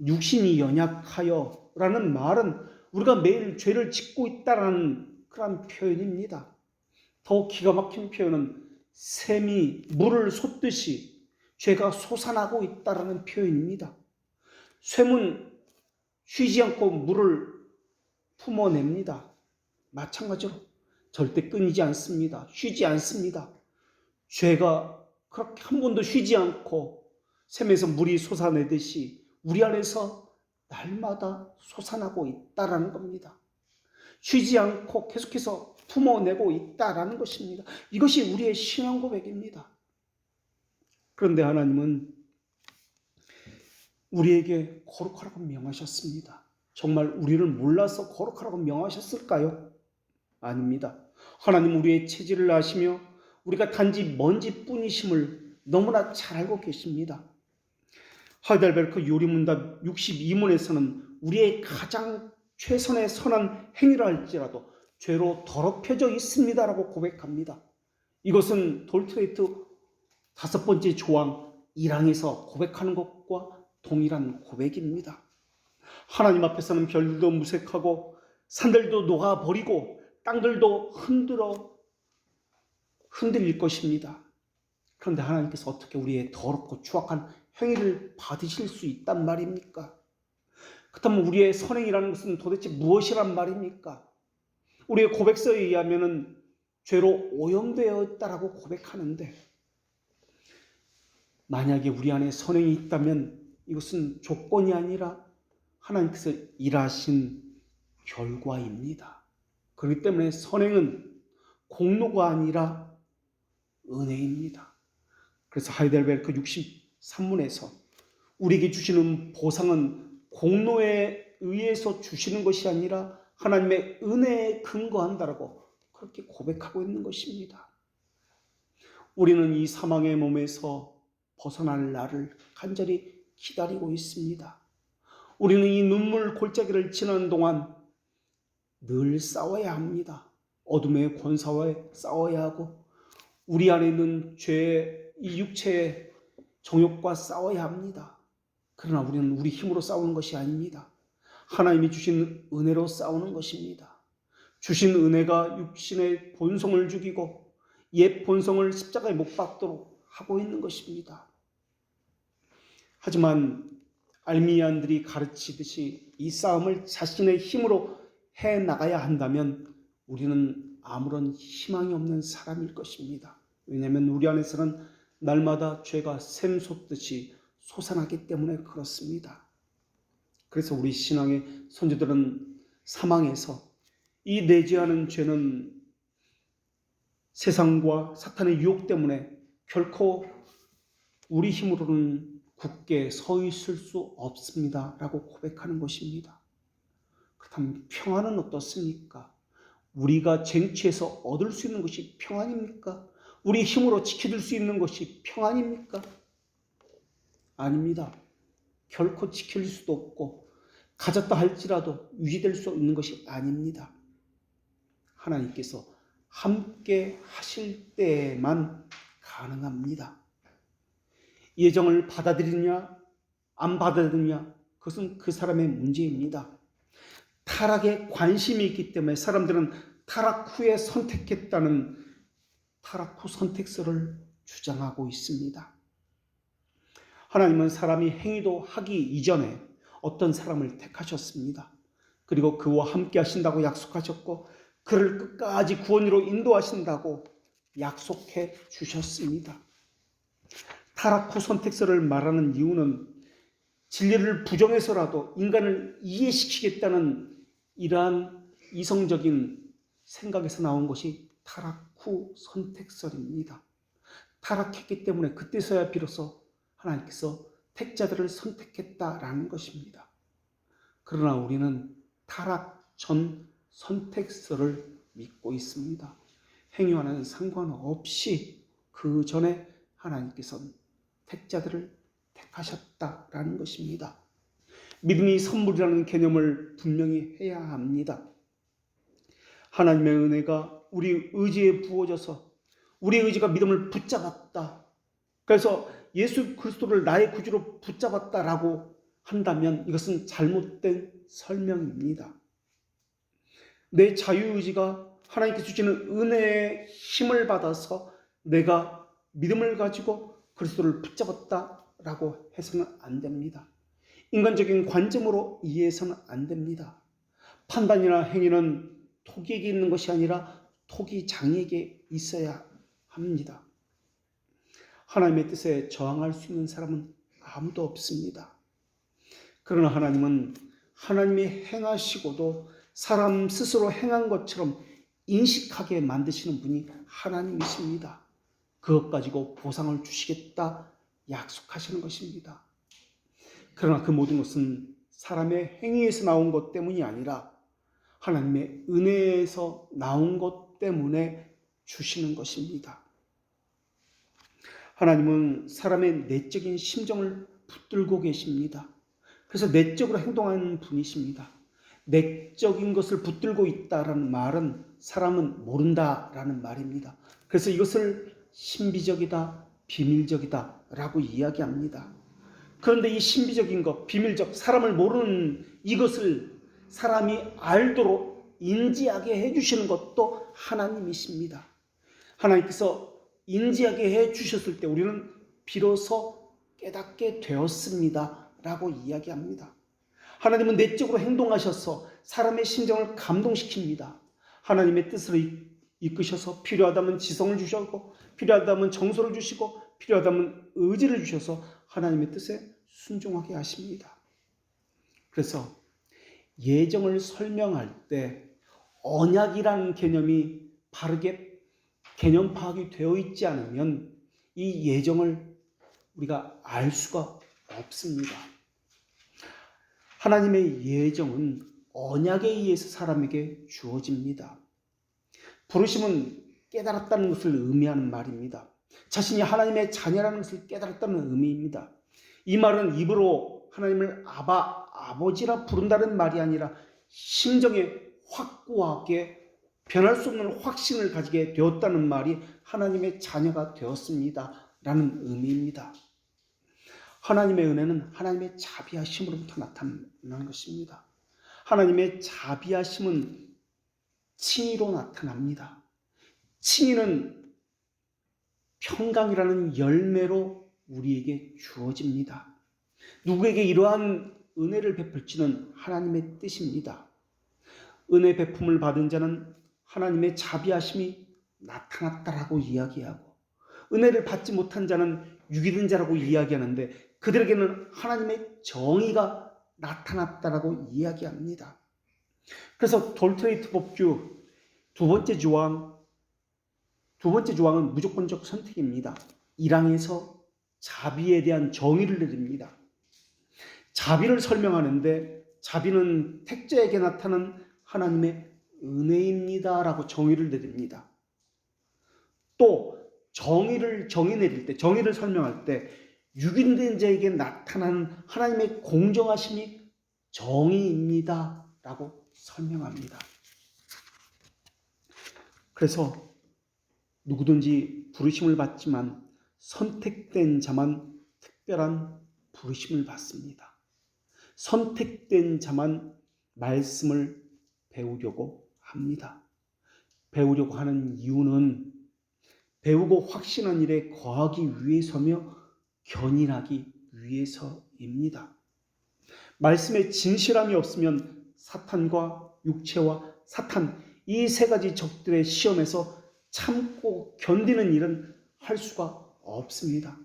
육신이 연약하여 라는 말은 우리가 매일 죄를 짓고 있다라는 그런 표현입니다. 더 기가 막힌 표현은 샘이 물을 솟듯이 죄가 솟아나고 있다라는 표현입니다. 샘은 쉬지 않고 물을 품어냅니다. 마찬가지로 절대 끊이지 않습니다. 쉬지 않습니다. 죄가 그렇게 한 번도 쉬지 않고 샘에서 물이 솟아내듯이 우리 안에서 날마다 솟아나고 있다라는 겁니다. 쉬지 않고 계속해서 품어내고 있다라는 것입니다. 이것이 우리의 신앙 고백입니다. 그런데 하나님은 우리에게 거룩하라고 명하셨습니다. 정말 우리를 몰라서 거룩하라고 명하셨을까요? 아닙니다. 하나님 우리의 체질을 아시며 우리가 단지 먼지뿐이심을 너무나 잘 알고 계십니다. 하이델베르크 요리문답 62문에서는 우리의 가장 최선의 선한 행위라 할지라도 죄로 더럽혀져 있습니다라고 고백합니다. 이것은 돌트레이트 5번째 조항 1항에서 고백하는 것과 동일한 고백입니다. 하나님 앞에서는 별들도 무색하고 산들도 녹아버리고 땅들도 흔들릴 것입니다. 그런데 하나님께서 어떻게 우리의 더럽고 추악한 행위를 받으실 수 있단 말입니까? 그렇다면 우리의 선행이라는 것은 도대체 무엇이란 말입니까? 우리의 고백서에 의하면 죄로 오염되어 있다라고 고백하는데, 만약에 우리 안에 선행이 있다면 이것은 조건이 아니라 하나님께서 일하신 결과입니다. 그렇기 때문에 선행은 공로가 아니라 은혜입니다. 그래서 하이델베르크 63문에서 우리에게 주시는 보상은 공로에 의해서 주시는 것이 아니라 하나님의 은혜에 근거한다라고 그렇게 고백하고 있는 것입니다. 우리는 이 사망의 몸에서 벗어날 날을 간절히 기다리고 있습니다. 우리는 이 눈물 골짜기를 지나는 동안 늘 싸워야 합니다. 어둠의 권사와 싸워야 하고 우리 안에 있는 죄의 이 육체의 정욕과 싸워야 합니다. 그러나 우리는 우리 힘으로 싸우는 것이 아닙니다. 하나님이 주신 은혜로 싸우는 것입니다. 주신 은혜가 육신의 본성을 죽이고 옛 본성을 십자가에 못 박도록 하고 있는 것입니다. 하지만 알미안들이 가르치듯이 이 싸움을 자신의 힘으로 해나가야 한다면 우리는 아무런 희망이 없는 사람일 것입니다. 왜냐하면 우리 안에서는 날마다 죄가 샘솟듯이 솟아나기 때문에 그렇습니다. 그래서 우리 신앙의 선조들은 사망에서 이 내재하는 죄는 세상과 사탄의 유혹 때문에 결코 우리 힘으로는 굳게 서 있을 수 없습니다 라고 고백하는 것입니다. 그렇다면 평안은 어떻습니까? 우리가 쟁취해서 얻을 수 있는 것이 평안입니까? 우리 힘으로 지켜줄 수 있는 것이 평안입니까? 아닙니다. 결코 지킬 수도 없고 가졌다 할지라도 유지될 수 있는 것이 아닙니다. 하나님께서 함께 하실 때에만 가능합니다. 예정을 받아들이느냐 안 받아들이느냐 그것은 그 사람의 문제입니다. 타락에 관심이 있기 때문에 사람들은 타락 후에 선택했다는 타락 후 선택서를 주장하고 있습니다. 하나님은 사람이 행위도 하기 이전에 어떤 사람을 택하셨습니다. 그리고 그와 함께 하신다고 약속하셨고 그를 끝까지 구원으로 인도하신다고 약속해 주셨습니다. 타락 후 선택서를 말하는 이유는 진리를 부정해서라도 인간을 이해시키겠다는 이러한 이성적인 생각에서 나온 것이 타락 후 선택설입니다. 타락했기 때문에 그때서야 비로소 하나님께서 택자들을 선택했다라는 것입니다. 그러나 우리는 타락 전 선택설을 믿고 있습니다. 행위와는 상관없이 그 전에 하나님께서는 택자들을 택하셨다라는 것입니다. 믿음이 선물이라는 개념을 분명히 해야 합니다. 하나님의 은혜가 우리 의지에 부어져서 우리 의지가 믿음을 붙잡았다. 그래서 예수 그리스도를 나의 구주로 붙잡았다라고 한다면 이것은 잘못된 설명입니다. 내 자유의지가 하나님께 주시는 은혜의 힘을 받아서 내가 믿음을 가지고 그리스도를 붙잡았다라고 해서는 안 됩니다. 인간적인 관점으로 이해해서는 안 됩니다. 판단이나 행위는 토기에게 있는 것이 아니라 토기장에게 있어야 합니다. 하나님의 뜻에 저항할 수 있는 사람은 아무도 없습니다. 그러나 하나님은 하나님이 행하시고도 사람 스스로 행한 것처럼 인식하게 만드시는 분이 하나님이십니다. 그것 가지고 보상을 주시겠다 약속하시는 것입니다. 그러나 그 모든 것은 사람의 행위에서 나온 것 때문이 아니라 하나님의 은혜에서 나온 것 때문에 주시는 것입니다. 하나님은 사람의 내적인 심정을 붙들고 계십니다. 그래서 내적으로 행동하는 분이십니다. 내적인 것을 붙들고 있다라는 말은 사람은 모른다라는 말입니다. 그래서 이것을 신비적이다, 비밀적이다 라고 이야기합니다. 그런데 이 신비적인 것, 비밀적, 사람을 모르는 이것을 사람이 알도록 인지하게 해주시는 것도 하나님이십니다. 하나님께서 인지하게 해주셨을 때 우리는 비로소 깨닫게 되었습니다 라고 이야기합니다. 하나님은 내적으로 행동하셔서 사람의 심정을 감동시킵니다. 하나님의 뜻을 이끄셔서 필요하다면 지성을 주셨고 필요하다면 정서를 주시고 필요하다면 의지를 주셔서 하나님의 뜻에 순종하게 하십니다. 그래서 예정을 설명할 때 언약이라는 개념이 바르게 개념 파악이 되어 있지 않으면 이 예정을 우리가 알 수가 없습니다. 하나님의 예정은 언약에 의해서 사람에게 주어집니다. 부르심은 깨달았다는 것을 의미하는 말입니다. 자신이 하나님의 자녀라는 것을 깨달았다는 의미입니다. 이 말은 입으로 하나님을 아버지라 부른다는 말이 아니라 심정에 확고하게 변할 수 없는 확신을 가지게 되었다는 말이 하나님의 자녀가 되었습니다 라는 의미입니다. 하나님의 은혜는 하나님의 자비하심으로부터 나타나는 것입니다. 하나님의 자비하심은 칭의로 나타납니다. 칭의는 평강이라는 열매로 우리에게 주어집니다. 누구에게 이러한 은혜를 베풀지는 하나님의 뜻입니다. 은혜 베품을 받은 자는 하나님의 자비하심이 나타났다라고 이야기하고 은혜를 받지 못한 자는 유기된 자라고 이야기하는데 그들에게는 하나님의 정의가 나타났다라고 이야기합니다. 그래서 돌트레이트 법규 두 번째 조항은 무조건적 선택입니다. 1항에서 자비에 대한 정의를 내립니다. 자비를 설명하는데 자비는 택자에게 나타난 하나님의 은혜입니다 라고 정의를 내립니다. 또 정의 내릴 때, 정의를 설명할 때 유기된 자에게 나타나는 하나님의 공정하심이 정의입니다 라고 설명합니다. 그래서 누구든지 부르심을 받지만 선택된 자만 특별한 부르심을 받습니다. 선택된 자만 말씀을 배우려고 합니다. 배우려고 하는 이유는 배우고 확신한 일에 거하기 위해서며 견인하기 위해서입니다. 말씀에 진실함이 없으면 사탄과 육체와 사탄 이 세 가지 적들의 시험에서 참고 견디는 일은 할 수가 없습니다.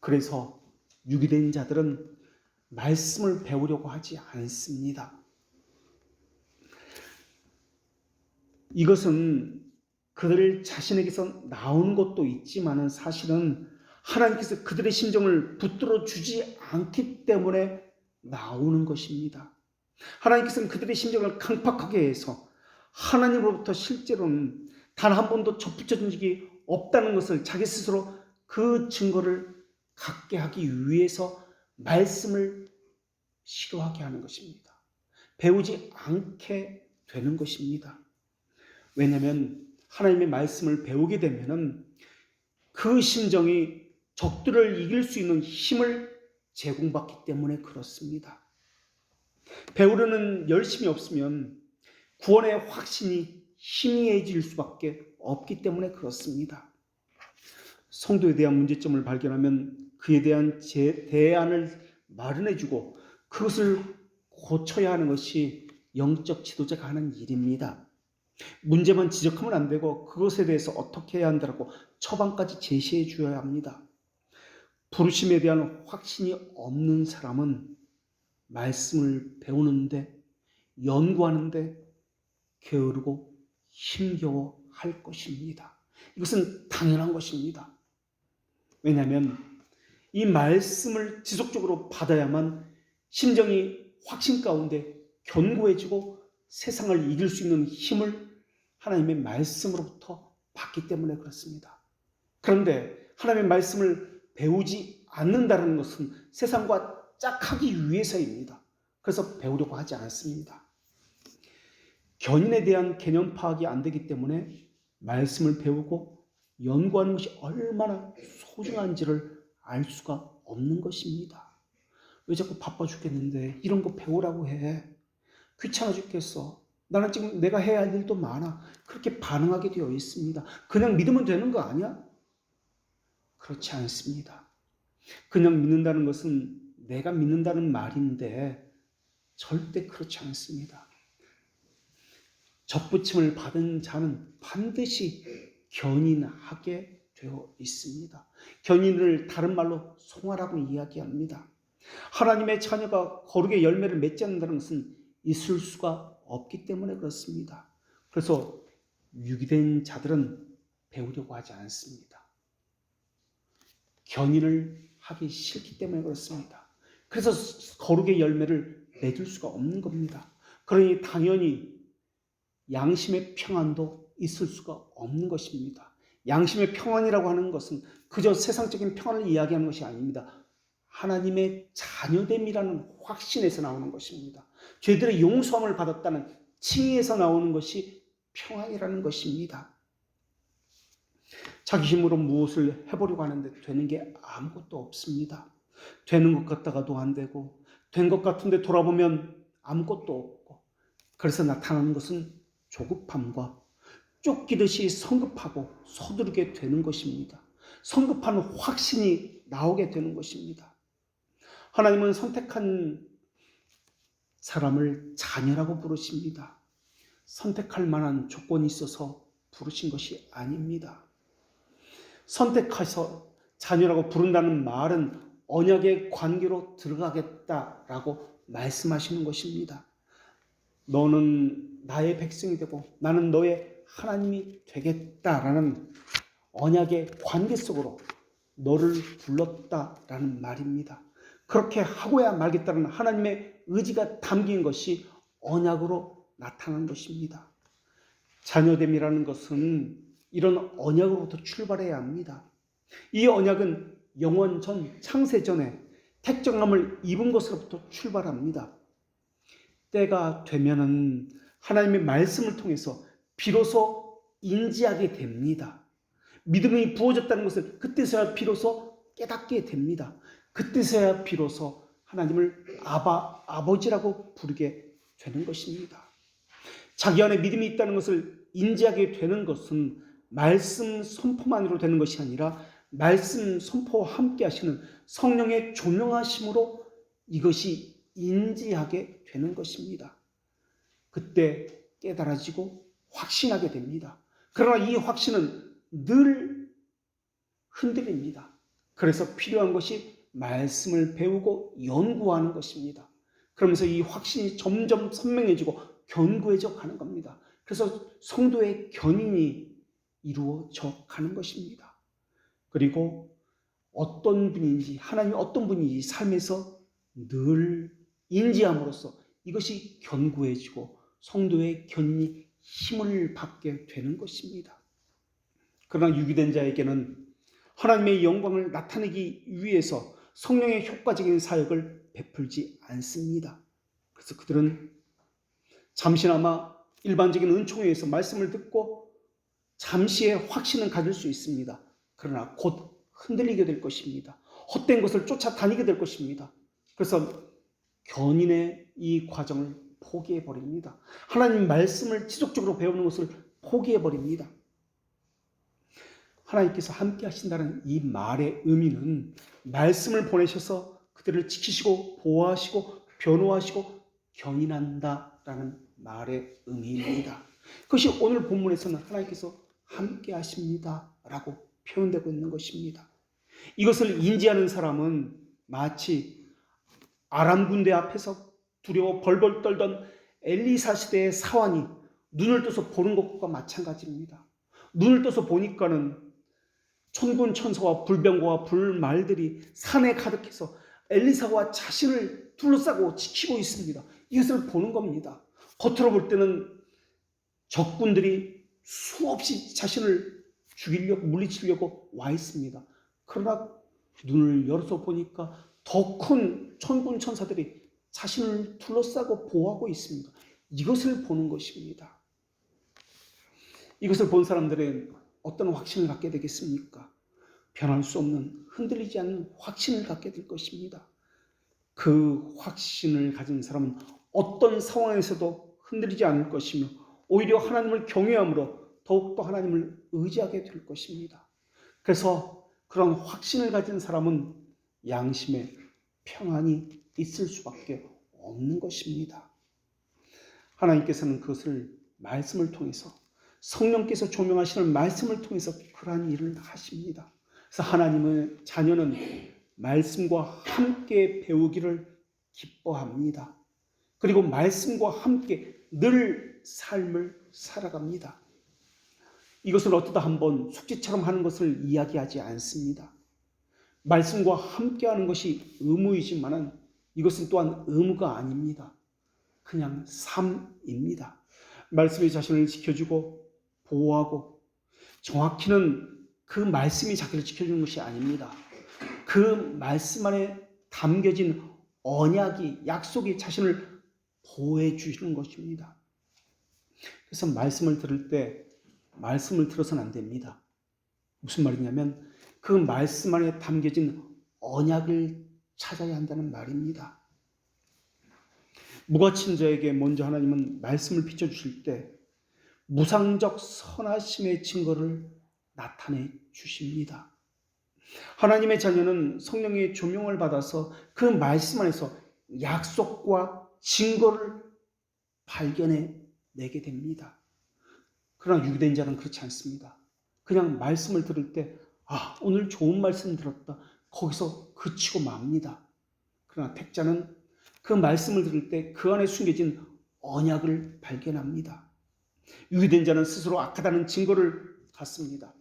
그래서 유기된 자들은 말씀을 배우려고 하지 않습니다. 이것은 그들 자신에게서 나온 것도 있지만 사실은 하나님께서 그들의 심정을 붙들어 주지 않기 때문에 나오는 것입니다. 하나님께서는 그들의 심정을 강팍하게 해서 하나님으로부터 실제로는 단 한 번도 접붙여진 적이 없다는 것을 자기 스스로 그 증거를 갖게 하기 위해서 말씀을 싫어하게 하는 것입니다. 배우지 않게 되는 것입니다. 왜냐하면 하나님의 말씀을 배우게 되면 그 심정이 적들을 이길 수 있는 힘을 제공받기 때문에 그렇습니다. 배우려는 열심이 없으면 구원의 확신이 희미해질 수밖에 없기 때문에 그렇습니다. 성도에 대한 문제점을 발견하면 그에 대한 대안을 마련해주고 그것을 고쳐야 하는 것이 영적 지도자가 하는 일입니다. 문제만 지적하면 안 되고 그것에 대해서 어떻게 해야 한다고 처방까지 제시해 주어야 합니다. 부르심에 대한 확신이 없는 사람은 말씀을 배우는데 연구하는데 게으르고 힘겨워할 것입니다. 이것은 당연한 것입니다. 왜냐하면 이 말씀을 지속적으로 받아야만 심정이 확신 가운데 견고해지고 세상을 이길 수 있는 힘을 하나님의 말씀으로부터 받기 때문에 그렇습니다. 그런데 하나님의 말씀을 배우지 않는다는 것은 세상과 짝하기 위해서입니다. 그래서 배우려고 하지 않습니다. 견인에 대한 개념 파악이 안 되기 때문에 말씀을 배우고 연구하는 것이 얼마나 소중한지를 알 수가 없는 것입니다. 왜 자꾸 바빠 죽겠는데 이런 거 배우라고 해? 귀찮아 죽겠어. 나는 지금 내가 해야 할 일도 많아. 그렇게 반응하게 되어 있습니다. 그냥 믿으면 되는 거 아니야? 그렇지 않습니다. 그냥 믿는다는 것은 내가 믿는다는 말인데 절대 그렇지 않습니다. 접붙임을 받은 자는 반드시 견인하게 되어 있습니다. 견인을 다른 말로 송아라고 이야기합니다. 하나님의 자녀가 거룩의 열매를 맺지 않는다는 것은 있을 수가 없기 때문에 그렇습니다. 그래서 유기된 자들은 배우려고 하지 않습니다. 견인을 하기 싫기 때문에 그렇습니다. 그래서 거룩의 열매를 맺을 수가 없는 겁니다. 그러니 당연히 양심의 평안도 있을 수가 없는 것입니다. 양심의 평안이라고 하는 것은 그저 세상적인 평안을 이야기하는 것이 아닙니다. 하나님의 자녀됨이라는 확신에서 나오는 것입니다. 죄들의 용서함을 받았다는 칭의에서 나오는 것이 평안이라는 것입니다. 자기 힘으로 무엇을 해보려고 하는데 되는 게 아무것도 없습니다. 되는 것 같다가도 안 되고 된 것 같은데 돌아보면 아무것도 없고 그래서 나타나는 것은 조급함과 쫓기듯이 성급하고 서두르게 되는 것입니다. 성급한 확신이 나오게 되는 것입니다. 하나님은 선택한 사람을 자녀라고 부르십니다. 선택할 만한 조건이 있어서 부르신 것이 아닙니다. 선택해서 자녀라고 부른다는 말은 언약의 관계로 들어가겠다라고 말씀하시는 것입니다. 너는 나의 백성이 되고 나는 너의 하나님이 되겠다라는 언약의 관계 속으로 너를 불렀다라는 말입니다. 그렇게 하고야 말겠다는 하나님의 의지가 담긴 것이 언약으로 나타난 것입니다. 자녀됨이라는 것은 이런 언약으로부터 출발해야 합니다. 이 언약은 영원 전 창세 전에 택정함을 입은 것으로부터 출발합니다. 때가 되면은 하나님의 말씀을 통해서 비로소 인지하게 됩니다. 믿음이 부어졌다는 것을 그때서야 비로소 깨닫게 됩니다. 그때서야 비로소 하나님을 아버지라고 부르게 되는 것입니다. 자기 안에 믿음이 있다는 것을 인지하게 되는 것은 말씀 선포만으로 되는 것이 아니라 말씀 선포와 함께 하시는 성령의 조명하심으로 이것이 인지하게 되는 것입니다. 그때 깨달아지고 확신하게 됩니다. 그러나 이 확신은 늘 흔들립니다. 그래서 필요한 것이 말씀을 배우고 연구하는 것입니다. 그러면서 이 확신이 점점 선명해지고 견고해져 가는 겁니다. 그래서 성도의 견인이 이루어져 가는 것입니다. 그리고 어떤 분인지 하나님이 어떤 분인지 삶에서 늘 인지함으로써 이것이 견고해지고 성도의 견인이 힘을 받게 되는 것입니다. 그러나 유기된 자에게는 하나님의 영광을 나타내기 위해서 성령의 효과적인 사역을 베풀지 않습니다. 그래서 그들은 잠시나마 일반적인 은총에 서 말씀을 듣고 잠시의 확신은 가질 수 있습니다. 그러나 곧 흔들리게 될 것입니다. 헛된 것을 쫓아다니게 될 것입니다. 그래서 견인의 이 과정을 포기해버립니다. 하나님 말씀을 지속적으로 배우는 것을 포기해버립니다. 하나님께서 함께 하신다는 이 말의 의미는 말씀을 보내셔서 그들을 지키시고 보호하시고 변호하시고 견인한다라는 말의 의미입니다. 그것이 오늘 본문에서는 하나님께서 함께 하십니다라고 표현되고 있는 것입니다. 이것을 인지하는 사람은 마치 아람 군대 앞에서 두려워 벌벌 떨던 엘리사 시대의 사환이 눈을 떠서 보는 것과 마찬가지입니다. 눈을 떠서 보니까는 천군 천사와 불병거와 불말들이 산에 가득해서 엘리사와 자신을 둘러싸고 지키고 있습니다. 이것을 보는 겁니다. 겉으로 볼 때는 적군들이 수없이 자신을 죽이려고 물리치려고 와 있습니다. 그러나 눈을 열어서 보니까 더 큰 천군 천사들이 자신을 둘러싸고 보호하고 있습니다. 이것을 보는 것입니다. 이것을 본 사람들은 어떤 확신을 갖게 되겠습니까? 변할 수 없는, 흔들리지 않는 확신을 갖게 될 것입니다. 그 확신을 가진 사람은 어떤 상황에서도 흔들리지 않을 것이며 오히려 하나님을 경외함으로 더욱더 하나님을 의지하게 될 것입니다. 그래서 그런 확신을 가진 사람은 양심에 평안이 있을 수밖에 없는 것입니다. 하나님께서는 그것을 말씀을 통해서, 성령께서 조명하시는 말씀을 통해서 그러한 일을 하십니다. 그래서 하나님의 자녀는 말씀과 함께 배우기를 기뻐합니다. 그리고 말씀과 함께 늘 삶을 살아갑니다. 이것을 어쩌다 한번 숙제처럼 하는 것을 이야기하지 않습니다. 말씀과 함께하는 것이 의무이지만 이것은 또한 의무가 아닙니다. 그냥 삶입니다. 말씀이 자신을 지켜주고 보호하고, 정확히는 그 말씀이 자기를 지켜주는 것이 아닙니다. 그 말씀 안에 담겨진 언약이, 약속이 자신을 보호해 주시는 것입니다. 그래서 말씀을 들을 때 말씀을 들어서는 안 됩니다. 무슨 말이냐면 그 말씀 안에 담겨진 언약을 찾아야 한다는 말입니다. 무가친 자에게 먼저 하나님은 말씀을 비춰주실 때 무상적 선하심의 증거를 나타내 주십니다. 하나님의 자녀는 성령의 조명을 받아서 그 말씀 안에서 약속과 증거를 발견해 내게 됩니다. 그러나 유대인 자는 그렇지 않습니다. 그냥 말씀을 들을 때 오늘 좋은 말씀 들었다. 거기서 그치고 맙니다. 그러나 택자는 그 말씀을 들을 때 그 안에 숨겨진 언약을 발견합니다. 유대인 자는 스스로 악하다는 증거를 갖습니다.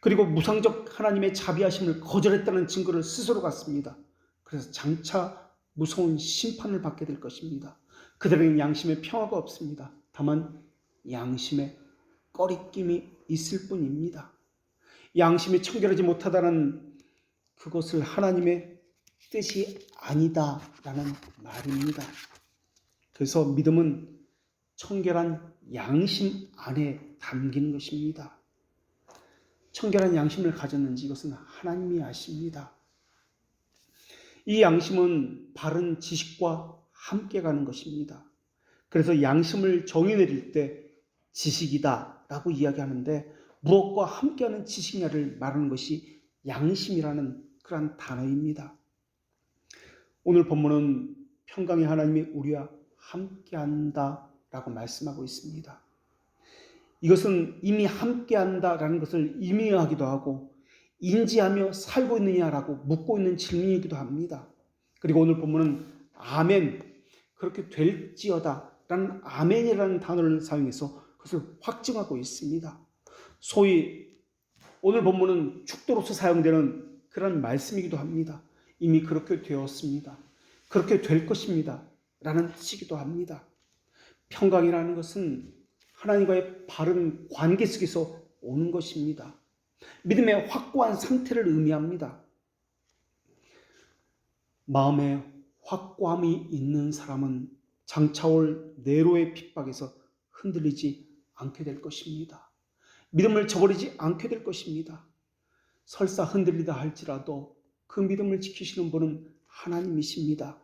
그리고 무상적 하나님의 자비하심을 거절했다는 증거를 스스로 갖습니다. 그래서 장차 무서운 심판을 받게 될 것입니다. 그들에게는 양심의 평화가 없습니다. 다만 양심에 꺼리낌이 있을 뿐입니다. 양심이 청결하지 못하다는 그것을 하나님의 뜻이 아니다라는 말입니다. 그래서 믿음은 청결한 양심 안에 담긴 것입니다. 청결한 양심을 가졌는지 이것은 하나님이 아십니다. 이 양심은 바른 지식과 함께 가는 것입니다. 그래서 양심을 정의 내릴 때 지식이다 라고 이야기하는데 무엇과 함께하는 지식이냐를 말하는 것이 양심이라는 그런 단어입니다. 오늘 본문은 평강의 하나님이 우리와 함께한다 라고 말씀하고 있습니다. 이것은 이미 함께한다라는 것을 의미하기도 하고 인지하며 살고 있느냐라고 묻고 있는 질문이기도 합니다. 그리고 오늘 본문은 아멘, 그렇게 될지어다 라는 아멘이라는 단어를 사용해서 그것을 확증하고 있습니다. 소위 오늘 본문은 축도로서 사용되는 그런 말씀이기도 합니다. 이미 그렇게 되었습니다. 그렇게 될 것입니다 라는 뜻이기도 합니다. 평강이라는 것은 하나님과의 바른 관계 속에서 오는 것입니다. 믿음의 확고한 상태를 의미합니다. 마음에 확고함이 있는 사람은 장차올 네로의 핍박에서 흔들리지 않게 될 것입니다. 믿음을 저버리지 않게 될 것입니다. 설사 흔들리다 할지라도 그 믿음을 지키시는 분은 하나님이십니다.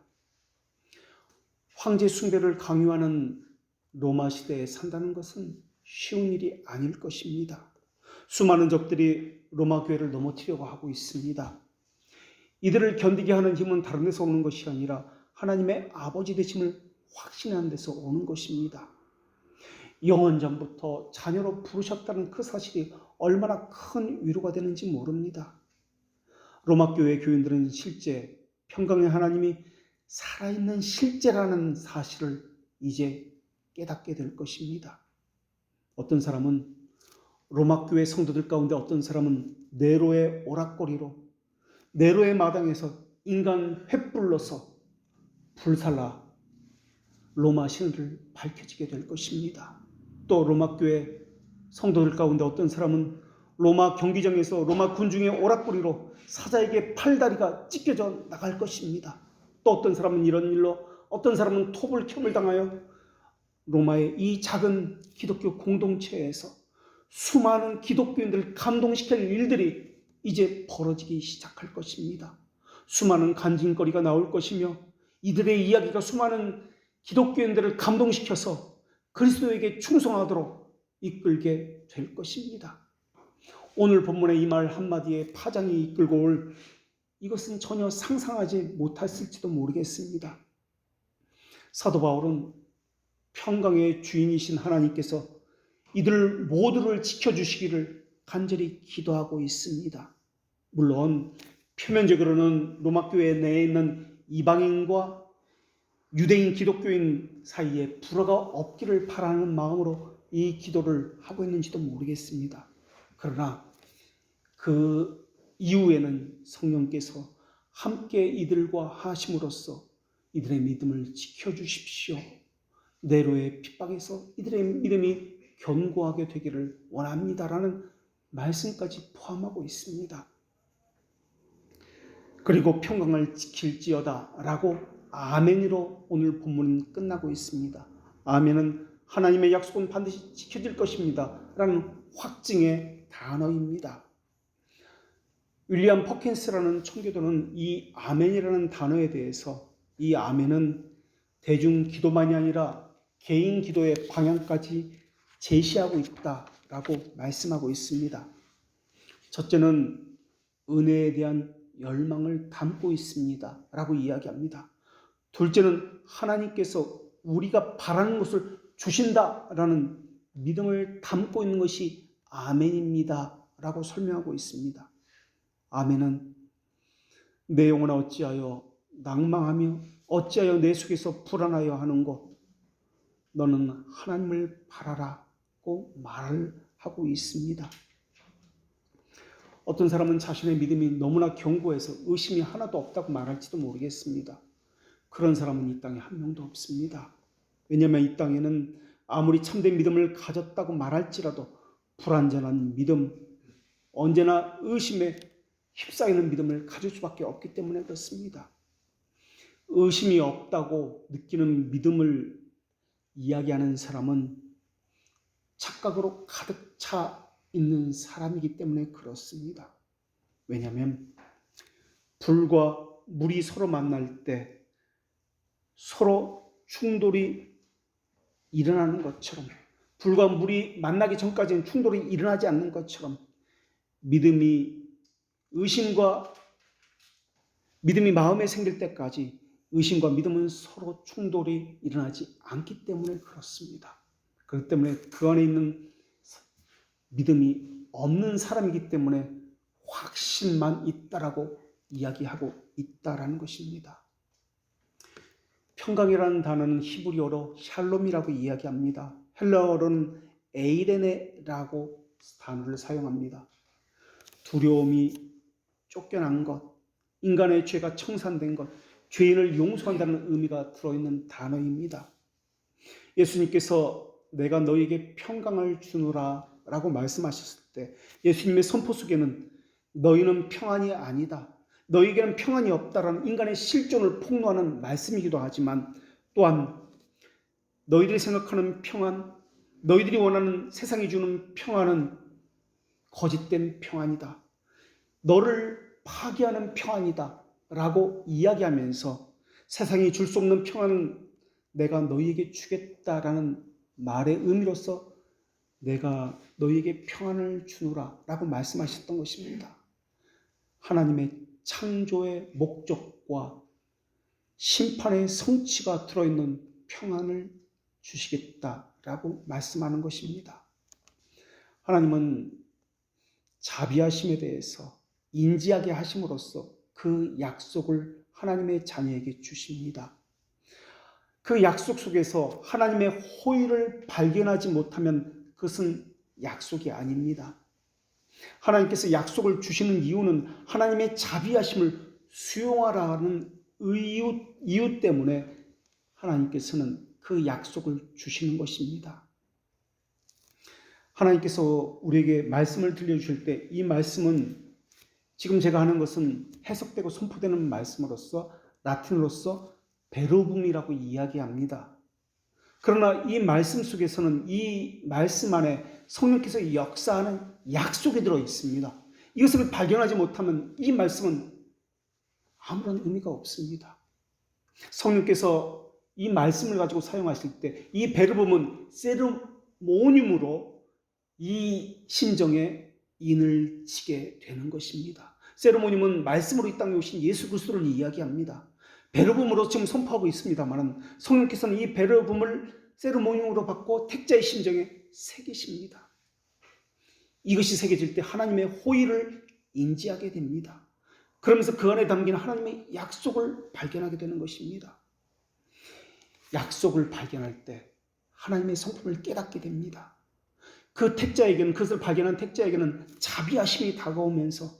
황제 숭배를 강요하는 로마 시대에 산다는 것은 쉬운 일이 아닐 것입니다. 수많은 적들이 로마 교회를 넘어뜨리려고 하고 있습니다. 이들을 견디게 하는 힘은 다른 데서 오는 것이 아니라 하나님의 아버지 되심을 확신하는 데서 오는 것입니다. 영원전부터 자녀로 부르셨다는 그 사실이 얼마나 큰 위로가 되는지 모릅니다. 로마 교회 교인들은 실제 평강의 하나님이 살아있는 실제라는 사실을 이제 깨닫게 될 것입니다. 어떤 사람은 로마 교회 성도들 가운데 어떤 사람은 네로의 오락거리로 네로의 마당에서 인간 횃불로서 불살라 로마 신을 밝혀지게 될 것입니다. 또 로마 교회 성도들 가운데 어떤 사람은 로마 경기장에서 로마 군중의 오락거리로 사자에게 팔다리가 찢겨져 나갈 것입니다. 또 어떤 사람은 이런 일로, 어떤 사람은 토벌켬을 당하여 로마의 이 작은 기독교 공동체에서 수많은 기독교인들을 감동시킬 일들이 이제 벌어지기 시작할 것입니다. 수많은 간증거리가 나올 것이며 이들의 이야기가 수많은 기독교인들을 감동시켜서 그리스도에게 충성하도록 이끌게 될 것입니다. 오늘 본문의 이 말 한마디에 파장이 이끌고 올 이것은 전혀 상상하지 못했을지도 모르겠습니다. 사도 바울은 평강의 주인이신 하나님께서 이들 모두를 지켜주시기를 간절히 기도하고 있습니다. 물론 표면적으로는 로마 교회 내에 있는 이방인과 유대인 기독교인 사이에 불화가 없기를 바라는 마음으로 이 기도를 하고 있는지도 모르겠습니다. 그러나 그 이후에는 성령께서 함께 이들과 하심으로써 이들의 믿음을 지켜주십시오. 네로의 핍박에서 이들의 믿음이 견고하게 되기를 원합니다라는 말씀까지 포함하고 있습니다. 그리고 평강을 지킬지어다 라고 아멘으로 오늘 본문은 끝나고 있습니다. 아멘은 하나님의 약속은 반드시 지켜질 것입니다 라는 확증의 단어입니다. 윌리엄 퍼킨스라는 청교도는 이 아멘이라는 단어에 대해서 이 아멘은 대중 기도만이 아니라 개인 기도의 방향까지 제시하고 있다라고 말씀하고 있습니다. 첫째는 은혜에 대한 열망을 담고 있습니다 라고 이야기합니다. 둘째는 하나님께서 우리가 바라는 것을 주신다라는 믿음을 담고 있는 것이 아멘입니다 라고 설명하고 있습니다. 아멘은 내 영혼아 어찌하여 낭망하며 어찌하여 내 속에서 불안하여 하는고 너는 하나님을 바라라고 말을 하고 있습니다. 어떤 사람은 자신의 믿음이 너무나 견고해서 의심이 하나도 없다고 말할지도 모르겠습니다. 그런 사람은 이 땅에 한 명도 없습니다. 왜냐하면 이 땅에는 아무리 참된 믿음을 가졌다고 말할지라도 불완전한 믿음, 언제나 의심에 휩싸이는 믿음을 가질 수밖에 없기 때문에 그렇습니다. 의심이 없다고 느끼는 믿음을 이야기하는 사람은 착각으로 가득 차 있는 사람이기 때문에 그렇습니다. 왜냐하면 불과 물이 서로 만날 때 서로 충돌이 일어나는 것처럼, 불과 물이 만나기 전까지는 충돌이 일어나지 않는 것처럼 믿음이 마음에 생길 때까지 의심과 믿음은 서로 충돌이 일어나지 않기 때문에 그렇습니다. 그렇기 때문에 그 안에 있는 믿음이 없는 사람이기 때문에 확신만 있다라고 이야기하고 있다라는 것입니다. 평강이라는 단어는 히브리어로 샬롬이라고 이야기합니다. 헬라어로는 에이레네라고 단어를 사용합니다. 두려움이 쫓겨난 것, 인간의 죄가 청산된 것, 죄인을 용서한다는 의미가 들어있는 단어입니다. 예수님께서 내가 너에게 평강을 주노라 라고 말씀하셨을 때 예수님의 선포 속에는 너희는 평안이 아니다, 너에게는 평안이 없다라는 인간의 실존을 폭로하는 말씀이기도 하지만 또한 너희들이 생각하는 평안, 너희들이 원하는 세상이 주는 평안은 거짓된 평안이다, 너를 파괴하는 평안이다 라고 이야기하면서 세상이 줄 수 없는 평안은 내가 너희에게 주겠다라는 말의 의미로서 내가 너희에게 평안을 주노라 라고 말씀하셨던 것입니다. 하나님의 창조의 목적과 심판의 성취가 들어있는 평안을 주시겠다라고 말씀하는 것입니다. 하나님은 자비하심에 대해서 인지하게 하심으로써 그 약속을 하나님의 자녀에게 주십니다. 그 약속 속에서 하나님의 호의를 발견하지 못하면 그것은 약속이 아닙니다. 하나님께서 약속을 주시는 이유는 하나님의 자비하심을 수용하라는 이유 때문에 하나님께서는 그 약속을 주시는 것입니다. 하나님께서 우리에게 말씀을 들려주실 때 이 말씀은 지금 제가 하는 것은 해석되고 선포되는 말씀으로서 라틴어로서 베로붐이라고 이야기합니다. 그러나 이 말씀 속에서는 이 말씀 안에 성령께서 역사하는 약속이 들어 있습니다. 이것을 발견하지 못하면 이 말씀은 아무런 의미가 없습니다. 성령께서 이 말씀을 가지고 사용하실 때 이 베르봄은 세르모늄으로 이 심정에 인을 치게 되는 것입니다. 세르모늄은 말씀으로 이 땅에 오신 예수 그리스도를 이야기합니다. 베르봄으로 지금 선포하고 있습니다만 성령께서는 이 베르봄을 세르모늄으로 받고 택자의 심정에 새기십니다. 이것이 새겨질 때 하나님의 호의를 인지하게 됩니다. 그러면서 그 안에 담긴 하나님의 약속을 발견하게 되는 것입니다. 약속을 발견할 때 하나님의 성품을 깨닫게 됩니다. 그 택자에게는, 그것을 발견한 택자에게는 자비하심이 다가오면서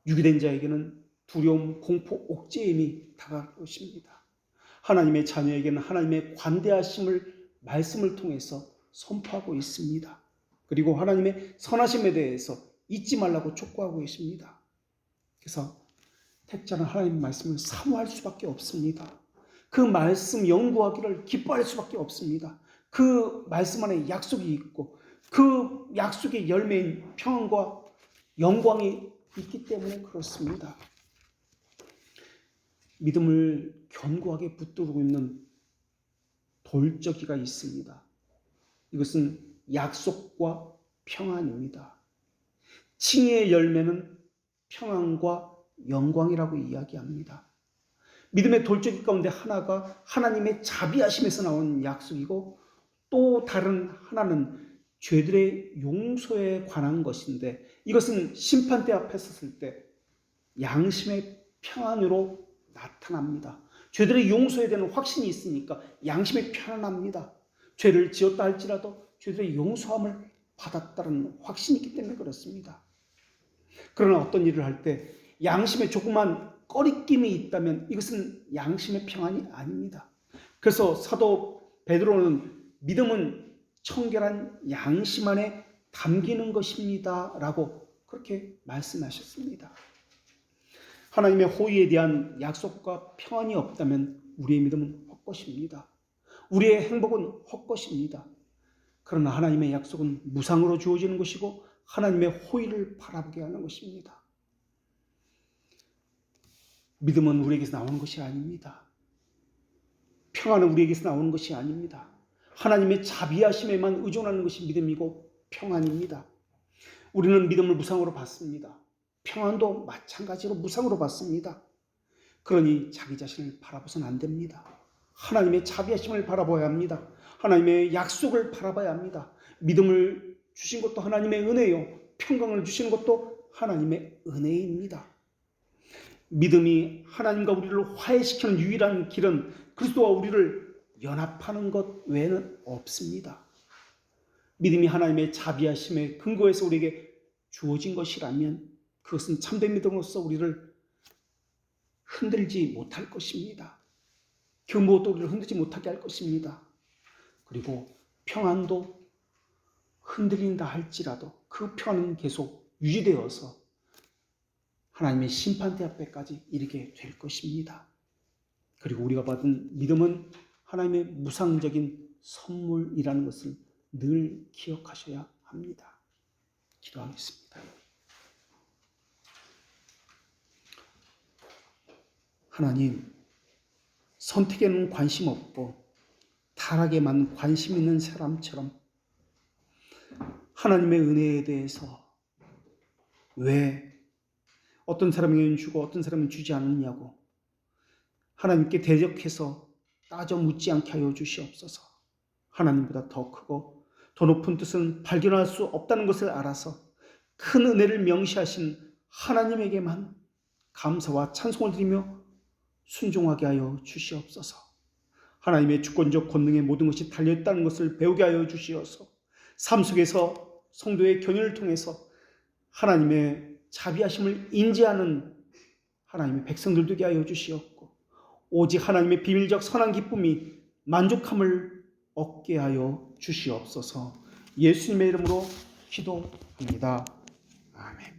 유기된 자에게는 두려움, 공포, 옥죄임이 다가올 것입니다. 하나님의 자녀에게는 하나님의 관대하심을 말씀을 통해서 선포하고 있습니다. 그리고 하나님의 선하심에 대해서 잊지 말라고 촉구하고 계십니다. 그래서 택자는 하나님의 말씀을 사모할 수밖에 없습니다. 그 말씀 연구하기를 기뻐할 수밖에 없습니다. 그 말씀 안에 약속이 있고 그 약속의 열매인 평안과 영광이 있기 때문에 그렇습니다. 믿음을 견고하게 붙들고 있는 돌적이가 있습니다. 이것은 약속과 평안입니다. 칭의의 열매는 평안과 영광이라고 이야기합니다. 믿음의 돌적이 가운데 하나가 하나님의 자비하심에서 나온 약속이고 또 다른 하나는 죄들의 용서에 관한 것인데 이것은 심판대 앞에 섰을 때 양심의 평안으로 나타납니다. 죄들의 용서에 대한 확신이 있으니까 양심이 편안합니다. 죄를 지었다 할지라도 죄들의 용서함을 받았다는 확신이 있기 때문에 그렇습니다. 그러나 어떤 일을 할 때 양심에 조그만 꺼리낌이 있다면 이것은 양심의 평안이 아닙니다. 그래서 사도 베드로는 믿음은 청결한 양심 안에 담기는 것입니다 라고 그렇게 말씀하셨습니다. 하나님의 호의에 대한 약속과 평안이 없다면 우리의 믿음은 헛것입니다. 우리의 행복은 헛것입니다. 그러나 하나님의 약속은 무상으로 주어지는 것이고 하나님의 호의를 바라보게 하는 것입니다. 믿음은 우리에게서 나오는 것이 아닙니다. 평안은 우리에게서 나오는 것이 아닙니다. 하나님의 자비하심에만 의존하는 것이 믿음이고 평안입니다. 우리는 믿음을 무상으로 받습니다. 평안도 마찬가지로 무상으로 받습니다. 그러니 자기 자신을 바라봐서는 안 됩니다. 하나님의 자비하심을 바라봐야 합니다. 하나님의 약속을 바라봐야 합니다. 믿음을 주신 것도 하나님의 은혜요. 평강을 주시는 것도 하나님의 은혜입니다. 믿음이 하나님과 우리를 화해시키는 유일한 길은 그리스도와 우리를 연합하는 것 외에는 없습니다. 믿음이 하나님의 자비하심에 근거해서 우리에게 주어진 것이라면 그것은 참된 믿음으로서 우리를 흔들지 못할 것입니다. 그 무엇도 우리를 흔들지 못하게 할 것입니다. 그리고 평안도 흔들린다 할지라도 그 평안은 계속 유지되어서 하나님의 심판대 앞에까지 이르게 될 것입니다. 그리고 우리가 받은 믿음은 하나님의 무상적인 선물이라는 것을 늘 기억하셔야 합니다. 기도하겠습니다. 하나님, 선택에는 관심 없고 타락에만 관심 있는 사람처럼 하나님의 은혜에 대해서 왜 어떤 사람에게는 주고 어떤 사람은 주지 않느냐고 하나님께 대적해서 따져 묻지 않게 하여 주시옵소서. 하나님보다 더 크고 더 높은 뜻은 발견할 수 없다는 것을 알아서 큰 은혜를 명시하신 하나님에게만 감사와 찬송을 드리며 순종하게 하여 주시옵소서. 하나님의 주권적 권능의 모든 것이 달려있다는 것을 배우게 하여 주시어서 삶 속에서 성도의 견인을 통해서 하나님의 자비하심을 인지하는 하나님의 백성들 되게 하여 주시옵고, 오직 하나님의 비밀적 선한 기쁨이 만족함을 얻게 하여 주시옵소서. 예수님의 이름으로 기도합니다. 아멘.